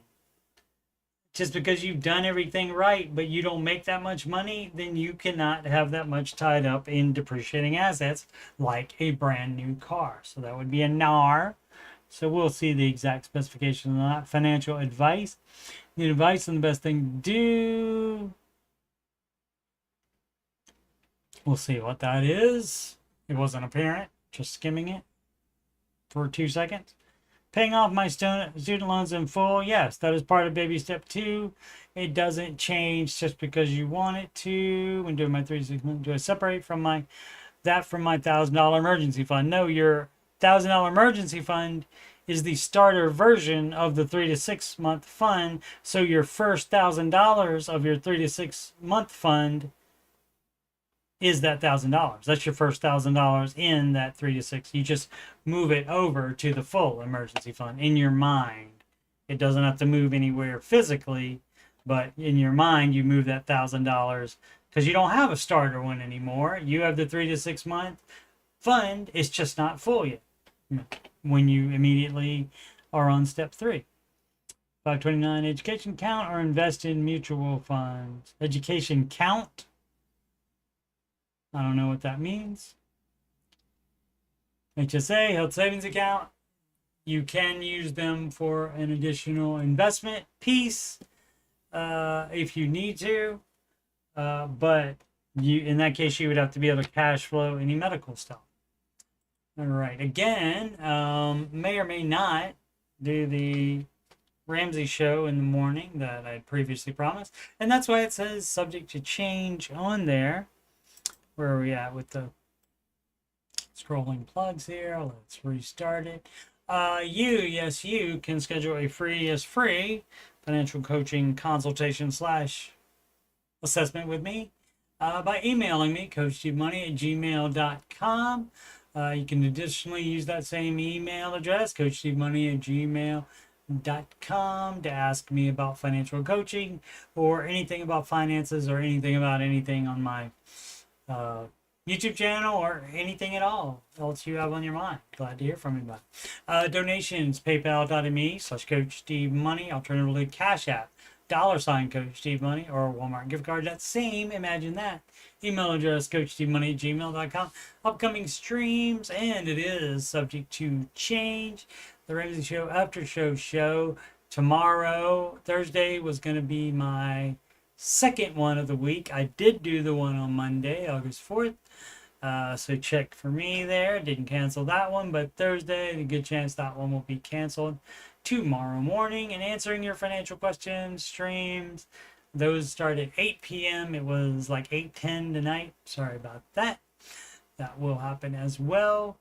just because you've done everything right, but you don't make that much money, then you cannot have that much tied up in depreciating assets like a brand new car. So that would be a NAR. So we'll see the exact specification of that. Financial advice. Need advice on the best thing to do. We'll see what that is. It wasn't apparent. Just skimming it for 2 seconds. Paying off my student loans in full. Yes, that is part of baby step 2. It doesn't change just because you want it to. When doing my 3 to 6 months, do I separate from my $1,000 emergency fund? No, your $1,000 emergency fund is the starter version of the 3 to 6 month fund. So your first $1,000 of your 3 to 6 month fund is that $1,000. That's your first $1,000 in that 3 to 6. You just move it over to the full emergency fund in your mind. It doesn't have to move anywhere physically, but in your mind, you move that $1,000 because you don't have a starter one anymore. You have the 3 to 6 month fund. It's just not full yet when you immediately are on step 3. 529, education count or invest in mutual funds? Education count? I don't know what that means. HSA, health savings account. You can use them for an additional investment piece if you need to. But in that case, you would have to be able to cash flow any medical stuff. All right. Again, may or may not do the Ramsey show in the morning that I previously promised. And that's why it says subject to change on there. Where are we at with the scrolling plugs here? Let's restart it. You can schedule a free financial coaching consultation / assessment with me by emailing me, coachstevemoney@gmail.com. You can additionally use that same email address, coachstevemoney@gmail.com, coachstevemoney.com to ask me about financial coaching or anything about finances or anything about anything on my YouTube channel or anything at all else you have on your mind. Glad to hear from you about it. Donations, paypal.me/coachstevemoney, alternatively Cash App, $Coach Steve Money, or Walmart gift card. That same, imagine that. Email address, coachstevemoney@gmail.com. Upcoming streams, and it is subject to change. The Ramsey Show After Show tomorrow, Thursday, was going to be my second one of the week. I did do the one on Monday, August 4th. So check for me there. Didn't cancel that one, but Thursday, a good chance that one will be canceled tomorrow morning. And answering your financial questions streams, those start at 8 p.m. It was like 8:10 tonight. Sorry about that. That will happen as well.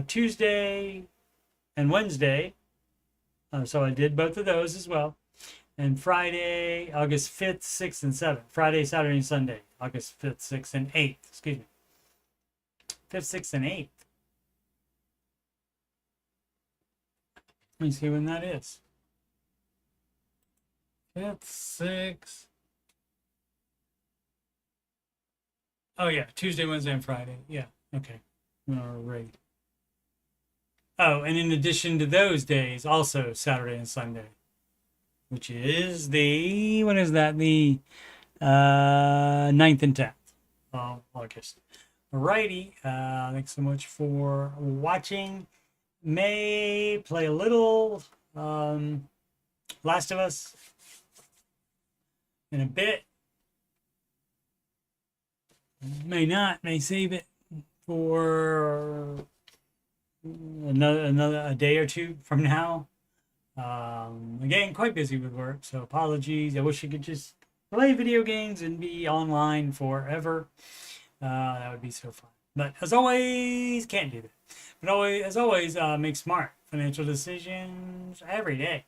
Tuesday and Wednesday. So I did both of those as well. And Friday, August 5th, 6th, and 7th. Friday, Saturday, and Sunday. August 5th, 6th, and 8th. Excuse me. 5th, 6th, and 8th. Let me see when that is. 5th, 6th. Oh, yeah. Tuesday, Wednesday, and Friday. Yeah. Okay. All right. Oh, and in addition to those days, also Saturday and Sunday. Which is the, what is that? The 9th and 10th of August. Alrighty. Thanks so much for watching. May play a little Last of Us in a bit. May not. May save it for a day or two from now. Again, quite busy with work, so apologies. I wish I could just play video games and be online forever. That would be so fun. But as always, can't do that. But always, as always, make smart financial decisions every day.